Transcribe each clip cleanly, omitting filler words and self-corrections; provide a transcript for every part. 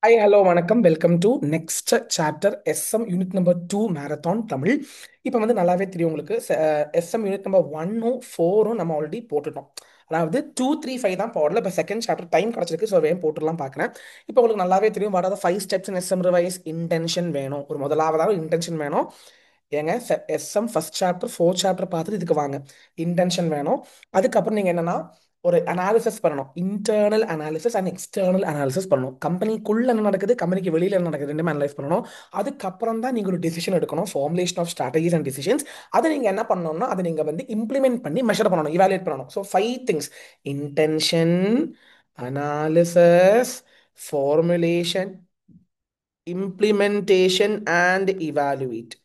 Hi hello வணக்கம் welcome to next chapter SM unit number 2 marathon Tamil. இப்போ வந்து நல்லாவே தெரியும் உங்களுக்கு. எஸ்எம் யூனிட் நம்பர் 1ம் 4ம் நம்ம ஆல்ரெடி போட்டுட்டோம். அதாவது 2 3 5 தான் போடல. இப்போ செகண்ட் சாப்டர் டைம் கிடச்சிருக்கு, ஸோ வேணும் போட்டுடலாம் பார்க்குறேன். இப்போ உங்களுக்கு நல்லாவே தெரியும் வராத 5 steps in SM revise. Intention வேணும், ஒரு முதலாவதாக இன்டென்ஷன் வேணும். ஏங்க SM first chapter fourth chapter பார்த்துட்டு இதுக்கு வாங்க. இன்டென்ஷன் வேணும். அதுக்கப்புறம் நீங்கள் என்னன்னா ஒரு அனாலிசிஸ் பண்ணணும். Internal analysis and external analysis பண்ணணும். கம்பெனிக்குள்ள என்ன நடக்குது, கம்பெனிக்கு வெளியில என்ன நடக்குது, ரெண்டுமே அனலைஸ் பண்ணணும். அதுக்கப்புறம் தான் நீங்க ஒரு டிசிஷன் எடுக்கணும். Formulation of strategies and decisions. அதை நீங்க என்ன பண்ணணும்னா அதை நீங்க வந்து இம்ப்ளிமெண்ட் பண்ணி மெஷர் பண்ணணும், இவாலுவேட் பண்ணணும். So 5 things: intention, analysis, formulation, implementation and evaluate.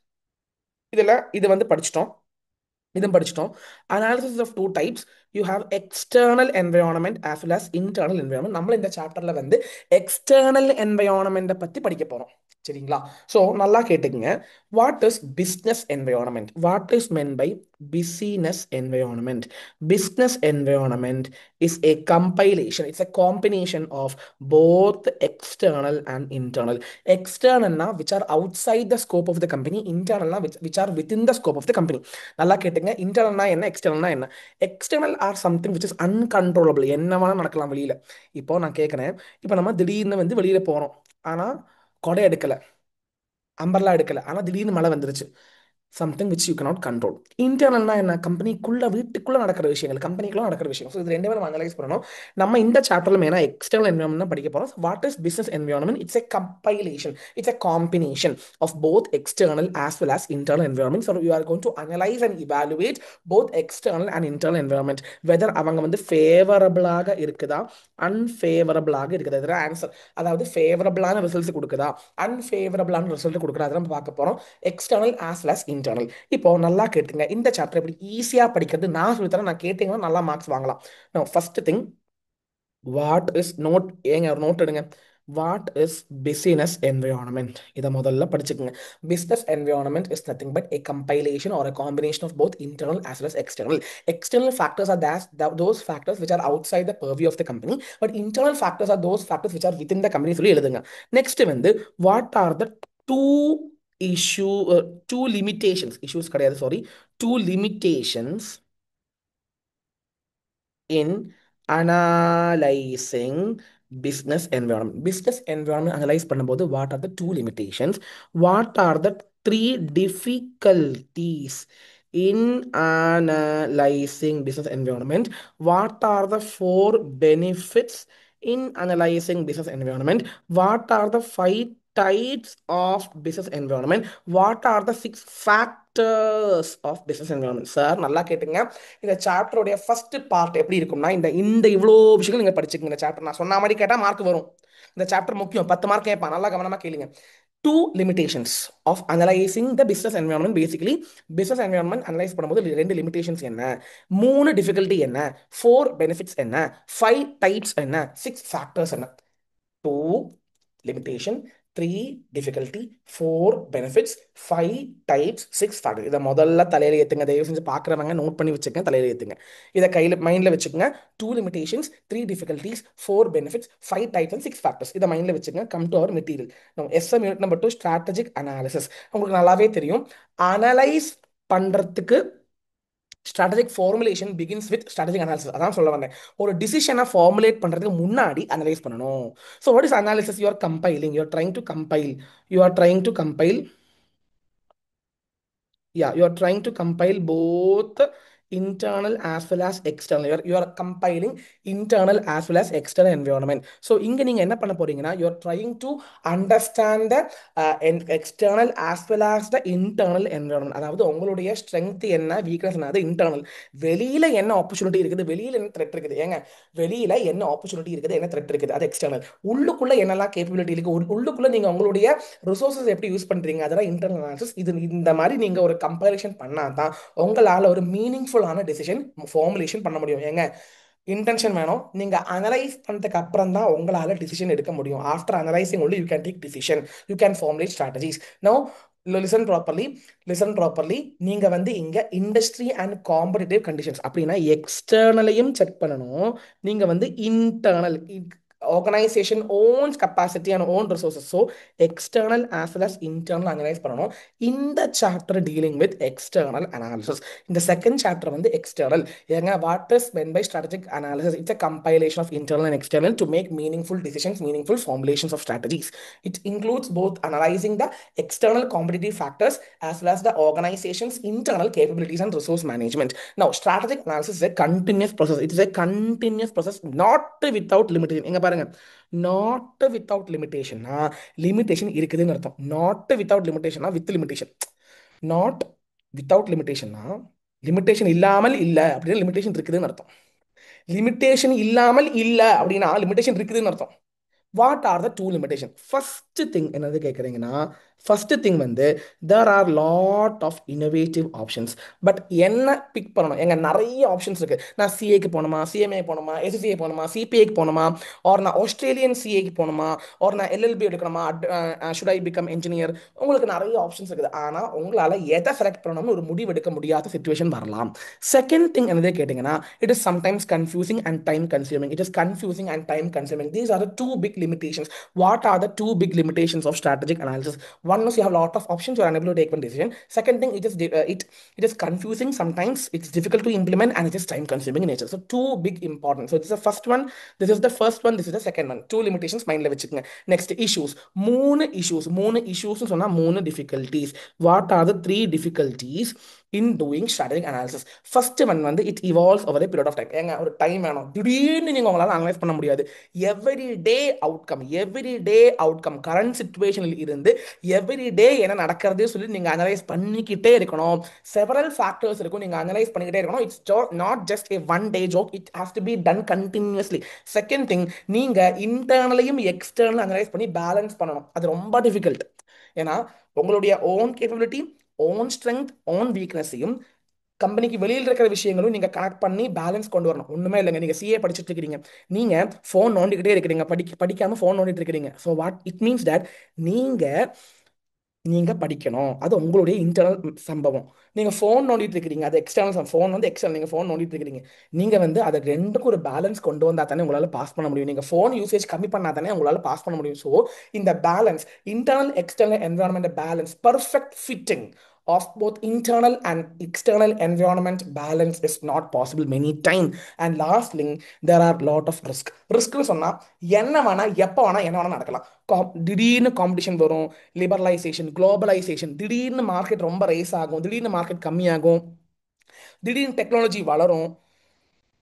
இது வந்து படிச்சிட்டோம். இதுவும் படிச்சிட்டோம். Analysis of two types. You have external environment as well as internal environment. நம்ம இந்த சாப்டர்ல வந்து எக்ஸ்டர்னல் என்வயான்மெண்ட்டை பத்தி படிக்க போறோம். சரிங்களா? ஸோ நல்லா கேட்டுக்குங்க. What is business environment? What is men by business environment? Business environment is a compilation, it's a combination of both external and internal. External na which are outside the scope of the company, internal na which are within the scope of the company. நல்லா கேட்டுங்க. இன்டர்னல்னா என்ன, எக்ஸ்டர்னல்னா என்ன? External or something which is uncontrollable. என்ன வேணா நடக்கலாம் வெளியில. இப்போ நான் கேட்குறேன், இப்போ நம்ம திடீர்னு வந்து வெளியில போறோம். ஆனா கொடை எடுக்கல, அம்பர்லா எடுக்கல, ஆனா திடீர்னு மழை வந்துருச்சு. Something which you cannot control. இன்டர்னல்னா என்ன, கம்பெனிக்குள்ள வீட்டுக்குள்ள நடக்கிற விஷயங்கள், கம்பெனிக்குள்ள நடக்கிற விஷயம். ஸோ இது ரெண்டுமே நம்ம அனலைஸ் பண்ணணும். நம்ம இந்த சாப்டர்ல மெயினாக எக்ஸ்டர்னல் என்வரான்மெண்ட் தான் படிக்க போறோம். What is business environment? It's a compilation, it's a combination of both external as well as internal environment. So you are going to analyse and evaluate both external and internal environment. Whether அவங்க வந்து ஃபேவரபிளாக இருக்குதா, அன்ஃபேவரபிளாக இருக்குதா, இதெல்லாம் answer. அதாவது ஃபேவரபிளான results கொடுக்குதா, அன்ஃபேவரபிளான result கொடுக்குறா, அதெல்லாம் பார்க்க போறோம். External as well as internal. இப்போ நல்லா கேட்டுங்க. இந்த சாப்டர் எப்படி ஈஸியா படிக்கிறது நான் சொல்லித்தரேன். நான் கேட்டீங்கன்னா நல்லா மார்க்ஸ் வாங்கலாம். First thing, what is note. ஏங்க ஒரு நோட் எடுங்க. What is business environment? இதை முதல்ல படிச்சுக்கோங்க. Business environment is nothing but a compilation or a combination of both internal as well as external. External factors are those factors which are outside the purview of the company, but internal factors are those factors which are within the company சொல்லி எழுதுங்க. Next வந்து what are the two issue two limitations, issues கிடையாது sorry, two limitations in analyzing business environment. Business environment analyze பண்ணும்போது what are the two limitations? What are the three difficulties in analyzing business environment? What are the four benefits in analyzing business environment? What are the five types of business environment? What are the six factors of business environment? Sir நல்லா கேட்டுங்க. இந்த சாப்டருடைய first part எப்படி இருக்கும்னா, இந்த இந்த இவ்வளோ விஷயங்கள் நீங்கள் படிச்சுக்கோங்க. இந்த சாப்டர் நான் சொன்ன மாதிரி கேட்டால் மார்க் வரும். இந்த சாப்டர் முக்கியம், 10 மார்க் கேட்பான். நல்லா கவனமாக கேளுங்க. Two limitations of analysing the business environment. Basically business environment analyse பண்ணும்போது ரெண்டு லிமிடேஷன்ஸ் என்ன, மூணு டிஃபிகல்ட்டி என்ன, ஃபோர் பெனிஃபிட்ஸ் என்ன, ஃபைவ் டைப்ஸ் என்ன, சிக்ஸ் ஃபேக்டர்ஸ் என்ன. Two limitation, three difficulty, four benefits, five types, six factor. இதை முதல்ல தலையில ஏற்றுங்க. தயவு செஞ்சு பார்க்குறவங்க நோட் பண்ணி வச்சுக்கங்க, தலையில ஏற்றுங்க. இதை கையில் மைண்டில் வச்சுக்கோங்க. Two limitations, three difficulties, four benefits, five types and six factors. இதை மைண்டில் வச்சுக்கங்க. Come to our material. நம்ம SM unit number 2 strategic analysis. உங்களுக்கு நல்லாவே தெரியும், அனலைஸ் பண்ணுறதுக்கு strategic formulation begins with strategic analysis. அதான் சொல்ல வந்தேன். ஒரு டிசிஷனை ஃபார்முலேட் பண்ணுறதுக்கு முன்னாடி அனலைஸ் பண்ணணும். So what is analysis? You are compiling, you are trying to compile, you are trying to compile, yeah, you are trying to compile both internal as well as external. You are compiling internal as well as external environment. So இங்க நீங்க என்ன பண்ண போறீங்கன்னா, you are trying to understand the external as well as the internal environment. அதாவது உங்களுடைய strength என்ன, weakness என்ன, அது இன்டர்னல். வெளியில என்ன ஆப்பர்ச்சுனிட்டி இருக்குது, வெளியில என்ன த்ரெட் இருக்குது. ஏங்க வெளியில என்ன ஆப்பர்ச்சுனிட்டி இருக்குது, என்ன த்ரெட் இருக்குது, அது எக்ஸ்டர்னல். உள்ளுக்குள்ள என்னெல்லாம் கேப்பபிலிட்டி இருக்கு, உள்ளுக்குள்ள நீங்க உங்களுடைய ரிசோர்ஸஸ் எப்படி யூஸ் பண்றீங்க, அதெல்லாம் இன்டர்னல் அனாலிசிஸ். இது இந்த மாதிரி நீங்க ஒரு கம்பேரிஷன் பண்ணாதான் உங்களால ஒரு மீனிங்ஃபுல்லான டெசிஷன் ஃபார்முலேஷன் பண்ண முடியும். ஏங்க இன்டென்ஷன் வேணும். நீங்க அனலைஸ் பண்ணதுக்கு அப்புறம் தான் உங்களால டிசிஷன் எடுக்க முடியும். After analysing only you can take decision, you can formulate strategies. Now listen properly, listen properly. நீங்க வந்து இங்க இண்டஸ்ட்ரி அண்ட் காம்படிட்டிவ் கண்டிஷன்ஸ் அப்படின்னா எக்ஸ்டர்னலையும் செக் பண்ணணும். நீங்க வந்து internal organization owns capacity and own resources. So external as well as internal analyze பண்ணணும். இந்த chapter dealing with external analysis. இந்த second chapter வந்து external. ஏங்க what is meant by strategic analysis? It's a compilation of internal and external to make meaningful decisions, meaningful formulations of strategies. It includes both analyzing the external competitive factors as well as the organization's internal capabilities and resource management. Now, strategic analysis is a continuous process. It is a continuous process, not without limitation. எங்க பாருங்க, not without limitation. Limitation இருக்குதுன்னு அர்த்தம். not without limitation, with limitation. not without limitation, limitation இல்லாமல் இல்ல அப்படின்னா limitation இருக்குதுன்னு அர்த்தம். Limitation இல்லாமல் இல்ல அப்படின்னா லிமிடேஷன் இருக்குதுன்னு அர்த்தம். What are the two limitation? First thing என்னது கேட்குறீங்கன்னா, ஃபர்ஸ்ட் திங் வந்து there are lot of innovative options. But என்ன பிக் பண்ணணும்? எங்க நிறைய ஆப்ஷன்ஸ் இருக்கு. நான் சிஏக்கு போகணுமா, சிஎம்ஏ போகணுமா, எஸ்சிஏ போகணுமா, சிபிஐக்கு போகணுமா, ஆர் நான் ஆஸ்திரேலியன் சிஏக்கு போகணுமா, ஆர் நான் எல்எல்பி எடுக்கணுமா, ஷுட் ஐ பிகம் இன்ஜினியர்? உங்களுக்கு நிறைய ஆப்ஷன்ஸ் இருக்குது. ஆனால் உங்களால் எதை செலக்ட் பண்ணணும்னு ஒரு முடிவு எடுக்க முடியாத சுச்சுவேஷன் வரலாம். செகண்ட் திங் என்னது கேட்டிங்கன்னா, it is sometimes confusing and time consuming. It is confusing and time consuming. These are the two big limitations. What are the two big limitations of strategic analysis? One is you have a lot of options, you are unable to take one decision. Second thing, it is confusing, sometimes it's difficult to implement, and it is time consuming in nature. So two big important. So this is the first one, this is the first one, this is the second one. Two limitations mind la vechukanga. Next, issues. மூணு issues சொன்னா மூணு difficulties. What are the three difficulties in doing strategic analysis? First one வந்து it evolves over a period of time. ஏங்க ஒரு time வேணும். திடீர்னு நீங்க உங்களால அனலைஸ் பண்ண முடியாது. எவ்ரி டே அவுட்கம் கரண்ட் சிச்சுவேஷனில் இருந்து எவ்ரி டே என்ன நடக்கிறதே சொல்லி நீங்க அனலைஸ் பண்ணிக்கிட்டே இருக்கணும். செவரல் ஃபேக்டர்ஸ் இருக்கும், நீங்க அனலைஸ் பண்ணிக்கிட்டே இருக்கணும். It's not just a one day job, it has to be done continuously. Second thing, நீங்க இன்டர்னலையும் எக்ஸ்டர்னல் அனலைஸ் பண்ணி பேலன்ஸ் பண்ணணும். அது ரொம்ப டிஃபிகல்ட். ஏன்னா உங்களுடைய own capability, own strength, own வீக்னஸையும் கம்பெனிக்கு வெளியில் இருக்கிற விஷயங்களும் நீங்க கனெக்ட் பண்ணி பேலன்ஸ் கொண்டு வரணும். ஒண்ணுமே இல்லைங்க, நீங்க சிஏ படிச்சுட்டு இருக்கிறீங்க, நீங்க ஃபோன் நோண்டிக்கிட்டே இருக்கிறீங்க, படிக்காம ஃபோன் நோண்டிட்டு இருக்கிறீங்க. So what it means that நீங்க நீங்க படிக்கணும். அது உங்களுடைய இன்டர்னல் சம்பவம். நீங்க ஃபோன் நோண்டிட்டு இருக்கிறீங்க, அது எக்ஸ்டர்னல். ஃபோன் வந்து எக்ஸ்டர்னல், நீங்க ஃபோன் நோண்டிட்டு இருக்கிறீங்க. நீங்க வந்து அதை ரெண்டுக்கும் ஒரு பேலன்ஸ் கொண்டு வந்தா தானே உங்களால பாஸ் பண்ண முடியும். நீங்க ஃபோன் யூசேஜ் கம்மி பண்ணா தானே உங்களால பாஸ் பண்ண முடியும். ஸோ இந்த balance, internal external environment balance, perfect fitting of both internal and external environment balance is not possible many time. And lastly, there are lot of risk சொன்னா என்ன வேணா எப்போ வேணா என்ன வேணா நடக்கலாம். திடீர்னு காம்படிஷன் வரும், லிபரலைசேஷன், குளோபலைசேஷன், திடீர்னு மார்க்கெட் ரொம்ப ரைஸ் ஆகும், திடீர்னு மார்க்கெட் கம்மியாகும், திடீர்னு டெக்னாலஜி வளரும்,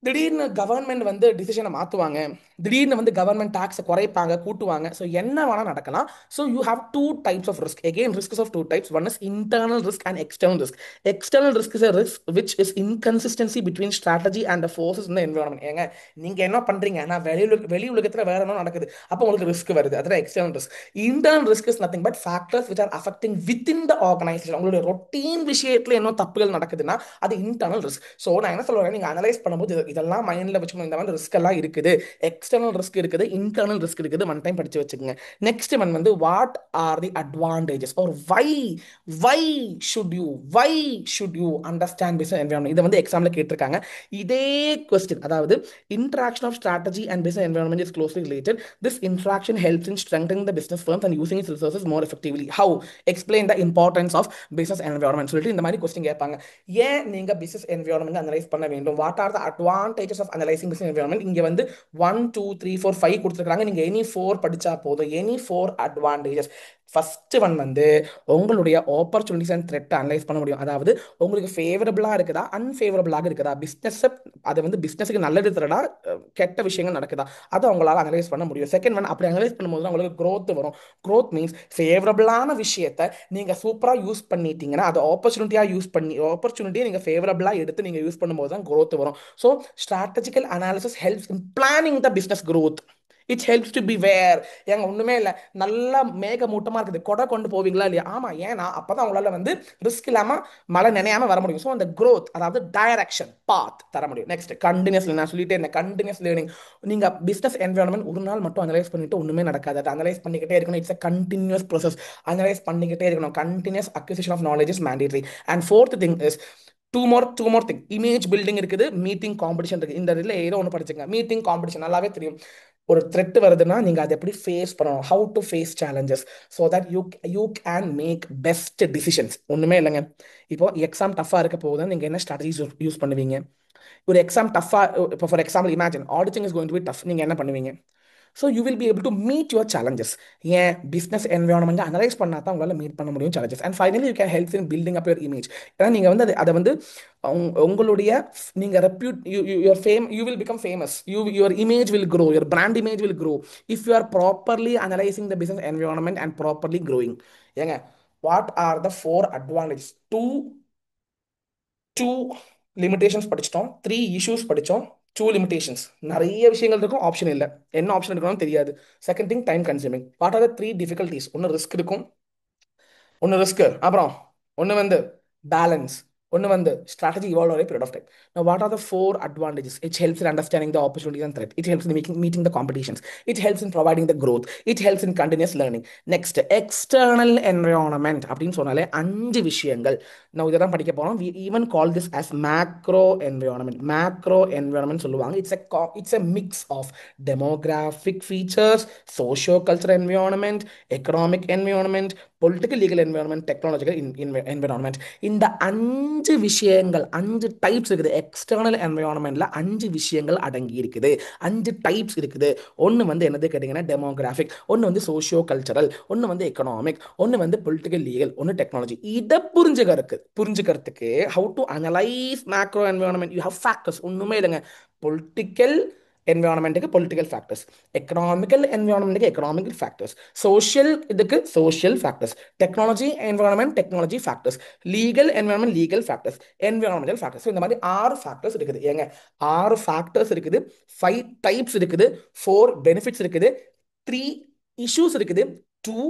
திடீர்னு கவர்மெண்ட் வந்து டிசிஷனை மாற்றுவாங்க, திடீர்னு வந்து கவர்மெண்ட் டாக்ஸை குறைப்பாங்க, கூட்டுவாங்க. ஸோ என்ன வேணால் நடக்கலாம். So you have two types of risk. Again risk of two types. One is internal risk and external risk. External risk is a risk which is inconsistency between strategy and the forces in the environment. ஏங்க நீங்க என்ன பண்றீங்க, நான் வெளி உலகத்தில் வேற என்ன நடக்குது, அப்போ உங்களுக்கு ரிஸ்க் வருது. அதுதான் external risk. Internal risk is nothing but factors which are affecting within the organization. உங்களுடைய ரொட்டீன் விஷயத்துல என்ன தப்புகள் நடக்குதுன்னா அது இன்டர்னல் ரிஸ்க். ஸோ நான் என்ன சொல்றேன், நீங்க அனலைஸ் பண்ணும்போது இதெல்லாம் மைண்ட்ல வச்சுக்கணும். இந்த மாதிரி ரிஸ்க் எல்லாம் இருக்குது, எக்ஸ்டர்னல் ரிஸ்க் இருக்குது, இன்டர்னல் ரிஸ்க் இருக்குது. ஒன் டைம் படிச்சு வச்சுக்கோங்க. நெக்ஸ்ட் ஒன் வந்து what are the advantages or why why should you understand business environment. இதை வந்து எக்ஸாம்ல கேட்டிருக்காங்க இதே கொஸ்டின். அதாவது interaction of strategy and business environment is closely related. This interaction helps in strengthening the business firms and using its resources more effectively. How? Explain the importance of business environment. சொல்லிட்டு இந்த மாதிரி question கேட்பாங்க. ஏன் நீங்க business environment analyse பண்ண வேண்டும்? What are the advantages of analysing business environment? இங்க வந்து 1 2 3 4 5 கொடுத்துருக்காங்க. நீங்க எனி 4 படிச்சா போதும். Any 4 advantages. ஃபர்ஸ்ட் ஒன் வந்து உங்களுடைய ஆப்பர்ச்சுனிட்டிஸ் அண்ட் த்ரெட் அனலைஸ் பண்ண முடியும். அதாவது உங்களுக்கு ஃபேவரபிளா இருக்குதா, அன்ஃபேவரபிளாக இருக்குதா, பிஸ்னஸ் அது வந்து பிஸ்னஸுக்கு நல்லது தரடா, கெட்ட விஷயங்கள் நடக்குதா, அதை உங்களால் அனலைஸ் பண்ண முடியும். செகண்ட் ஒன், அப்படி அனலைஸ் பண்ணும்போது உங்களுக்கு growth வரும். growth மீன்ஸ் ஃபேவரபிளான விஷயத்தை நீங்கள் சூப்பராக யூஸ் பண்ணிட்டீங்கன்னா அது ஆப்பர்ச்சுனிட்டியை நீங்கள் ஃபேவரபிளாக எடுத்து நீங்கள் யூஸ் பண்ணும்போது தான் growth வரும். So strategical analysis helps in planning the business growth. It helps to be aware. ஏங்க ஒண்ணுமே இல்லை, நல்லா மேக மூட்டமா இருக்குது, கொடை கொண்டு போவீங்களா இல்லையா? ஆமா. ஏன்னா அப்பதான் உங்களால வந்து ரிஸ்க் இல்லாம மழை நினையாம வர முடியும். ஸோ அந்த growth, அதாவது டைரக்ஷன், பாத் தர முடியும். Next continuous. நான் சொல்லிட்டே இருந்தேன், கண்டினியூஸ் லேர்னிங். நீங்க பிசினஸ் என்விரான்மெண்ட் ஒரு நாள் மட்டும் அனலைஸ் பண்ணிட்டு ஒண்ணுமே நடக்காது. அதை அனலைஸ் பண்ணிக்கிட்டே இருக்கணும். It's a continuous process. Analyse பண்ணிக்கிட்டே இருக்கணும். Continuous acquisition of knowledge is mandatory. And fourth thing is two more thing. Image building இருக்குது, மீட்டிங் காம்படிஷன் இருக்கு. இந்த இதில் ஏதோ ஒன்று படிச்சுங்க. மீட்டிங் காம்படிஷன் நல்லாவே தெரியும். ஒரு த்ரெட் வருதுன்னா நீங்க அதை எப்படி ஃபேஸ் பண்ணணும், how to face challenges, so that you can make best decisions. ஒண்ணுமே இல்லைங்க. இப்போ எக்ஸாம் டஃபா இருக்க போகுது, நீங்க என்ன ஸ்ட்ராட்டஜிஸ் யூஸ் பண்ணுவீங்க? ஒரு எக்ஸாம் டஃபா, இப்போ for example imagine auditing is going to be tough, நீங்க என்ன பண்ணுவீங்க? So you will be able to meet your challenges. ஏன் பிஸ்னஸ் என்வரான்மெண்ட் அனலைஸ் பண்ணா தான் உங்களால் மீட் பண்ண முடியும் challenges. And finally you can help in building up your image. ஏன்னா நீங்கள் வந்து அதை வந்து உங்களுடைய நீங்கள் repute your fame, you will become famous, your image will grow, your brand image will grow if you are properly analysing the business environment and properly growing. ஏங்க, what are the four advantage? Two two limitations படிச்சிட்டோம், three issues படித்தோம், two limitations. நிறைய விஷயங்கள் இருக்கும், option இல்லை. என்ன option இருக்கணும்னு தெரியாது. Second thing, time consuming. What are the three difficulties? ஒன்று ரிஸ்க் இருக்கும், ஒன்று ரிஸ்க், அப்புறம் ஒன்று வந்து பேலன்ஸ், ஒன்று வந்து strategy evolved over a period of time. Now, what are the four advantages? It helps in understanding the opportunities and threat. It helps in meeting the competitions. It helps in providing the growth. It helps in continuous learning. Next, external environment அப்படின்னு சொன்னாலே அஞ்சு விஷயங்கள். நான் இதெல்லாம் படிக்க போறோம். We even call this as macro environment. Macro environment சொல்லுவாங்க. It's a mix of demographic features, socio-cultural environment, economic environment, political legal environment, technological environment. இந்த அஞ்சு விஷயங்கள், அஞ்சு டைப்ஸ் இருக்குது. எக்ஸ்டர்னல் என்வரான்மெண்ட்ல அஞ்சு விஷயங்கள் அடங்கி இருக்குது, அஞ்சு டைப்ஸ் இருக்குது. ஒன்று வந்து என்னது கேட்டிங்கன்னா டெமோகிராஃபிக், ஒன்று வந்து சோஷியோ கல்ச்சரல், ஒன்று வந்து எக்கனாமிக், ஒன்று வந்து பொலிட்டிக்கல் லீகல், ஒன்று டெக்னாலஜி. இதை புரிஞ்சுக்கிறதுக்கு how to analyse macro environment, you have factors. ஒன்றுமே இல்லைங்க. பொலிட்டிக்கல் என்வரான்மெண்ட்டுக்கு பொலிட்டிக்கல் ஃபேக்டர்ஸ், எக்கனாமிக்கல் என்வரான்மெண்ட்டுக்கு எக்கனாமிக்கல் ஃபேக்டர்ஸ், சோஷியல் இதுக்கு social factors, technology environment technology factors, legal environment legal factors, environmental factors. இந்த மாதிரி 6 ஃபேக்டர்ஸ் இருக்குது. ஏங்க, 6 ஃபேக்டர்ஸ் இருக்குது, 5 டைப்ஸ் இருக்குது, 4 பெனிஃபிட்ஸ் இருக்குது, 3 இஷ்யூஸ் இருக்குது, 2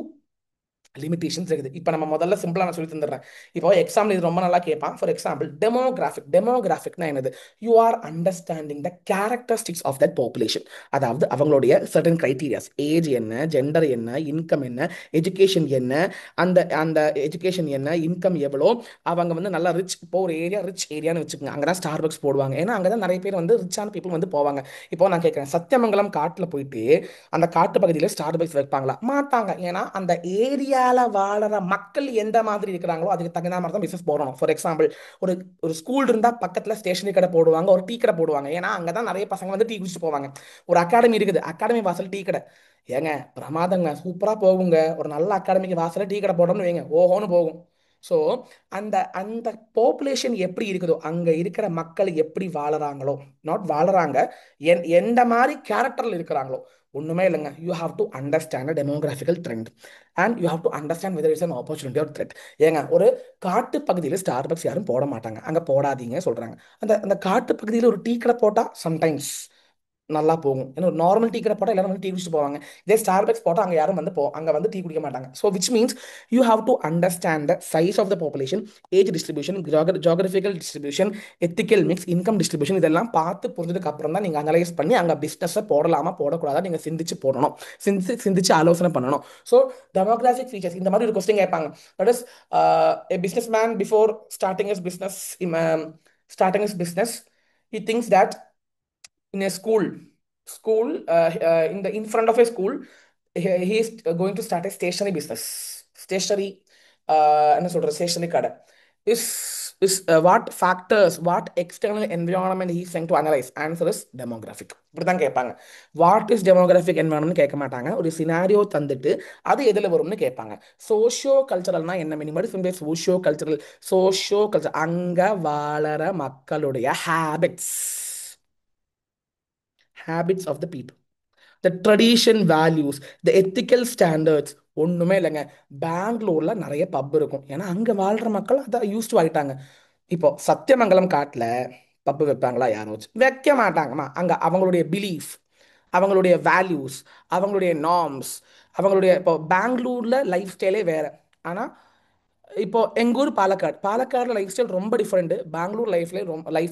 லிமிடேஷன்ஸ் இருக்குது. இப்போ நம்ம முதல்ல சிம்பிளா நான் சொல்லி தந்துடுறேன். இப்போ எக்ஸாம்பிள் இது ரொம்ப நல்லா கேட்பான். For example demographic. டெமோகிராஃபிக்னா என்னது? You are understanding the characteristics of that population. அதாவது அவங்களுடைய சர்டன் கிரைட்டீரியாஸ், ஏஜ் என்ன, ஜெண்டர் என்ன, இன்கம் என்ன, எஜுகேஷன் என்ன, அந்த அந்த எஜுகேஷன் என்ன, இன்கம் எவ்வளோ, அவங்க வந்து நல்லா ரிச். இப்போ ஒரு ஏரியா ரிச் ஏரியான்னு வச்சுக்கோங்க, அங்கே தான் ஸ்டார்பக்ஸ் போடுவாங்க. ஏன்னா அங்கே தான் நிறைய பேர் வந்து ரிச்சான பீப்புள் வந்து போவாங்க. இப்போ நான் கேட்குறேன், சத்தியமங்கலம் காட்டில் போயிட்டு அந்த காட்டு பகுதியில் ஸ்டார்பக்ஸ் வைப்பாங்களா? மாட்டாங்க. ஏன்னா அந்த ஏரியால வாழற மக்கள் எந்த மாதிரி இருக்கிறாங்களோ அதுக்கு தகுந்த மாதிரி தான் பிசினஸ் போடணும். ஃபார் எக்ஸாம்பிள், ஒரு ஒரு ஸ்கூல் இருந்தா பக்கத்துல ஸ்டேஷனரி கடை போடுவாங்க, ஒரு டீ கடை போடுவாங்க. ஏன்னா அங்கதான் நிறைய பசங்க வந்து டீ குடிச்சிட்டு போவாங்க. ஒரு அகாடமி இருக்குது, அகாடமி வாசல் டீ கடை. ஏங்க, பிரமாதங்க, சூப்பரா போகுங்க. ஒரு நல்ல அகாடமிக்கு வாசல்ல டீ கடை போடணும்னு வைங்க, ஓஹோன்னு போகும். ஸோ அந்த அந்த பாப்புலேஷன் எப்படி இருக்குதோ, அங்க இருக்கிற மக்கள் எப்படி வாழறாங்களோ, நாட் வாழறாங்க, எந்த மாதிரி கேரக்டர்ல இருக்கிறாங்களோ, ஒண்ணுமே இல்லைங்க. You have to understand demographical trend and you have to understand whether it's an opportunity or threat. ஏங்க, ஒரு காட்டு பகுதியில் ஸ்டார்பக்ஸ் யாரும் போட மாட்டாங்க, அங்க போடாதீங்க சொல்றாங்க. அந்த அந்த காட்டு பகுதியில் ஒரு டீ கடை போட்டா சம்டைம்ஸ் நல்லா போகும். ஏன்னா ஒரு நார்மல் டீ கடை போட்டால் எல்லாரும் வந்து டீ குடிச்சிட்டு போவாங்க. இதே ஸ்டார்பக்ஸ் போட்டால் அங்கே யாரும் வந்து அங்கே வந்து டீ குடிக்க மாட்டாங்க. So which means you have to understand the size of the population, age distribution, geographical distribution, ethical mix, income distribution. இதெல்லாம் பார்த்து புரிஞ்சதுக்கு அப்புறம் தான் நீங்கள் அனலைஸ் பண்ணி அங்கே பிஸ்னஸை போடலாமா போடக்கூடாதா நீங்கள் சிந்திச்சு போடணும், சிந்திச்சு ஆலோசனை பண்ணணும். ஸோ டெமோகிராஃபிக் ஃபீச்சர்ஸ், இந்த மாதிரி ஒரு கொஸ்டின் கேட்பாங்க. That is a businessman before starting his business, starting his business, he thinks that in a school, in front of a school, he is going to start a stationery business. Stationery, என்ன சொல்ற, stationery கடை. Is what factors, what external environment he is trying to analyze? Answer is demographic. இப்படிதான் கேட்பாங்க. What is demographic environment கேட்க மாட்டாங்க, ஒரு scenario தந்துட்டு அது எதுல வரும்னு கேட்பாங்க. சோஷியோ கல்ச்சரல்னா என்ன? Minimum socio cultural. Socio culture அங்க வாழற மக்களுடைய habits of the people, the tradition values, the ethical standards. ஒண்ணுமே இல்லைங்க. பெங்களூர்ல நிறைய பப் இருக்கும், ஏன்னா அங்க வாழ்ற மக்கள் அதை யூஸ் டு ஆயிட்டாங்க. இப்போ சத்தியமங்கலம் காட்டுல பப்பு வைப்பாங்களா? யாரும் வைக்க மாட்டாங்கம்மா. அங்க அவங்களுடைய பிலீஃப், அவங்களுடைய வேல்யூஸ், அவங்களுடைய நார்ம்ஸ், அவங்களுடைய இப்போ பெங்களூர்ல லைஃப் ஸ்டைலே வேற. ஆனா இப்போ எங்கள் ஊர் பாலக்காடு. பாலக்காடில் லைஃப் ஸ்டைல் ரொம்ப டிஃப்ரெண்ட். பெங்களூர் லைஃப்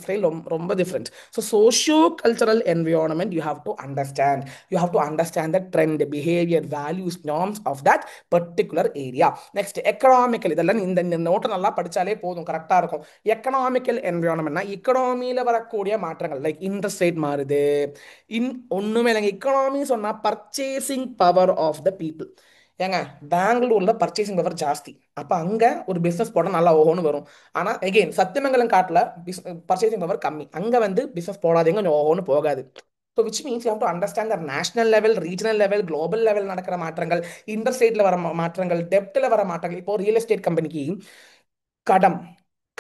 ஸ்டைல் ரொம்ப different. So socio cultural environment you have to understand. You have to understand the trend, behaviour, values, norms of that particular area. Next economical. இதெல்லாம் இந்த நோட்டை நல்லா படித்தாலே போதும், கரெக்டாக இருக்கும். எக்கனாமிக்கல் என்விரான்மெண்ட்னா இக்கனாமியில் வரக்கூடிய மாற்றங்கள், லைக் இன்ட்ரெஸ்ட் ரேட் மாறுது. இன் ஒன்றுமே இல்லைங்க. எக்கனாமி சொன்னால் purchasing power of the people. ஏங்க, பெங்களூர்ல பர்ச்சேசிங் பவர் ஜாஸ்தி. அப்போ அங்கே ஒரு பிஸ்னஸ் போட்டால் நல்லா ஓஹோன்னு வரும். ஆனால் எகெயின் சத்தியமங்கலம் காட்டில் பர்ச்சேசிங் பவர் கம்மி. அங்கே வந்து பிஸ்னஸ் போடாதீங்க, கொஞ்சம் ஓஹோன்னு போகாது. So which means you have to understand the national level, regional level, global level நடக்கிற மாற்றங்கள், இண்டர் வர மாற்றங்கள், டெப்டில் வர மாற்றங்கள். இப்போ ரியல் எஸ்டேட் கம்பெனிக்கு கடன்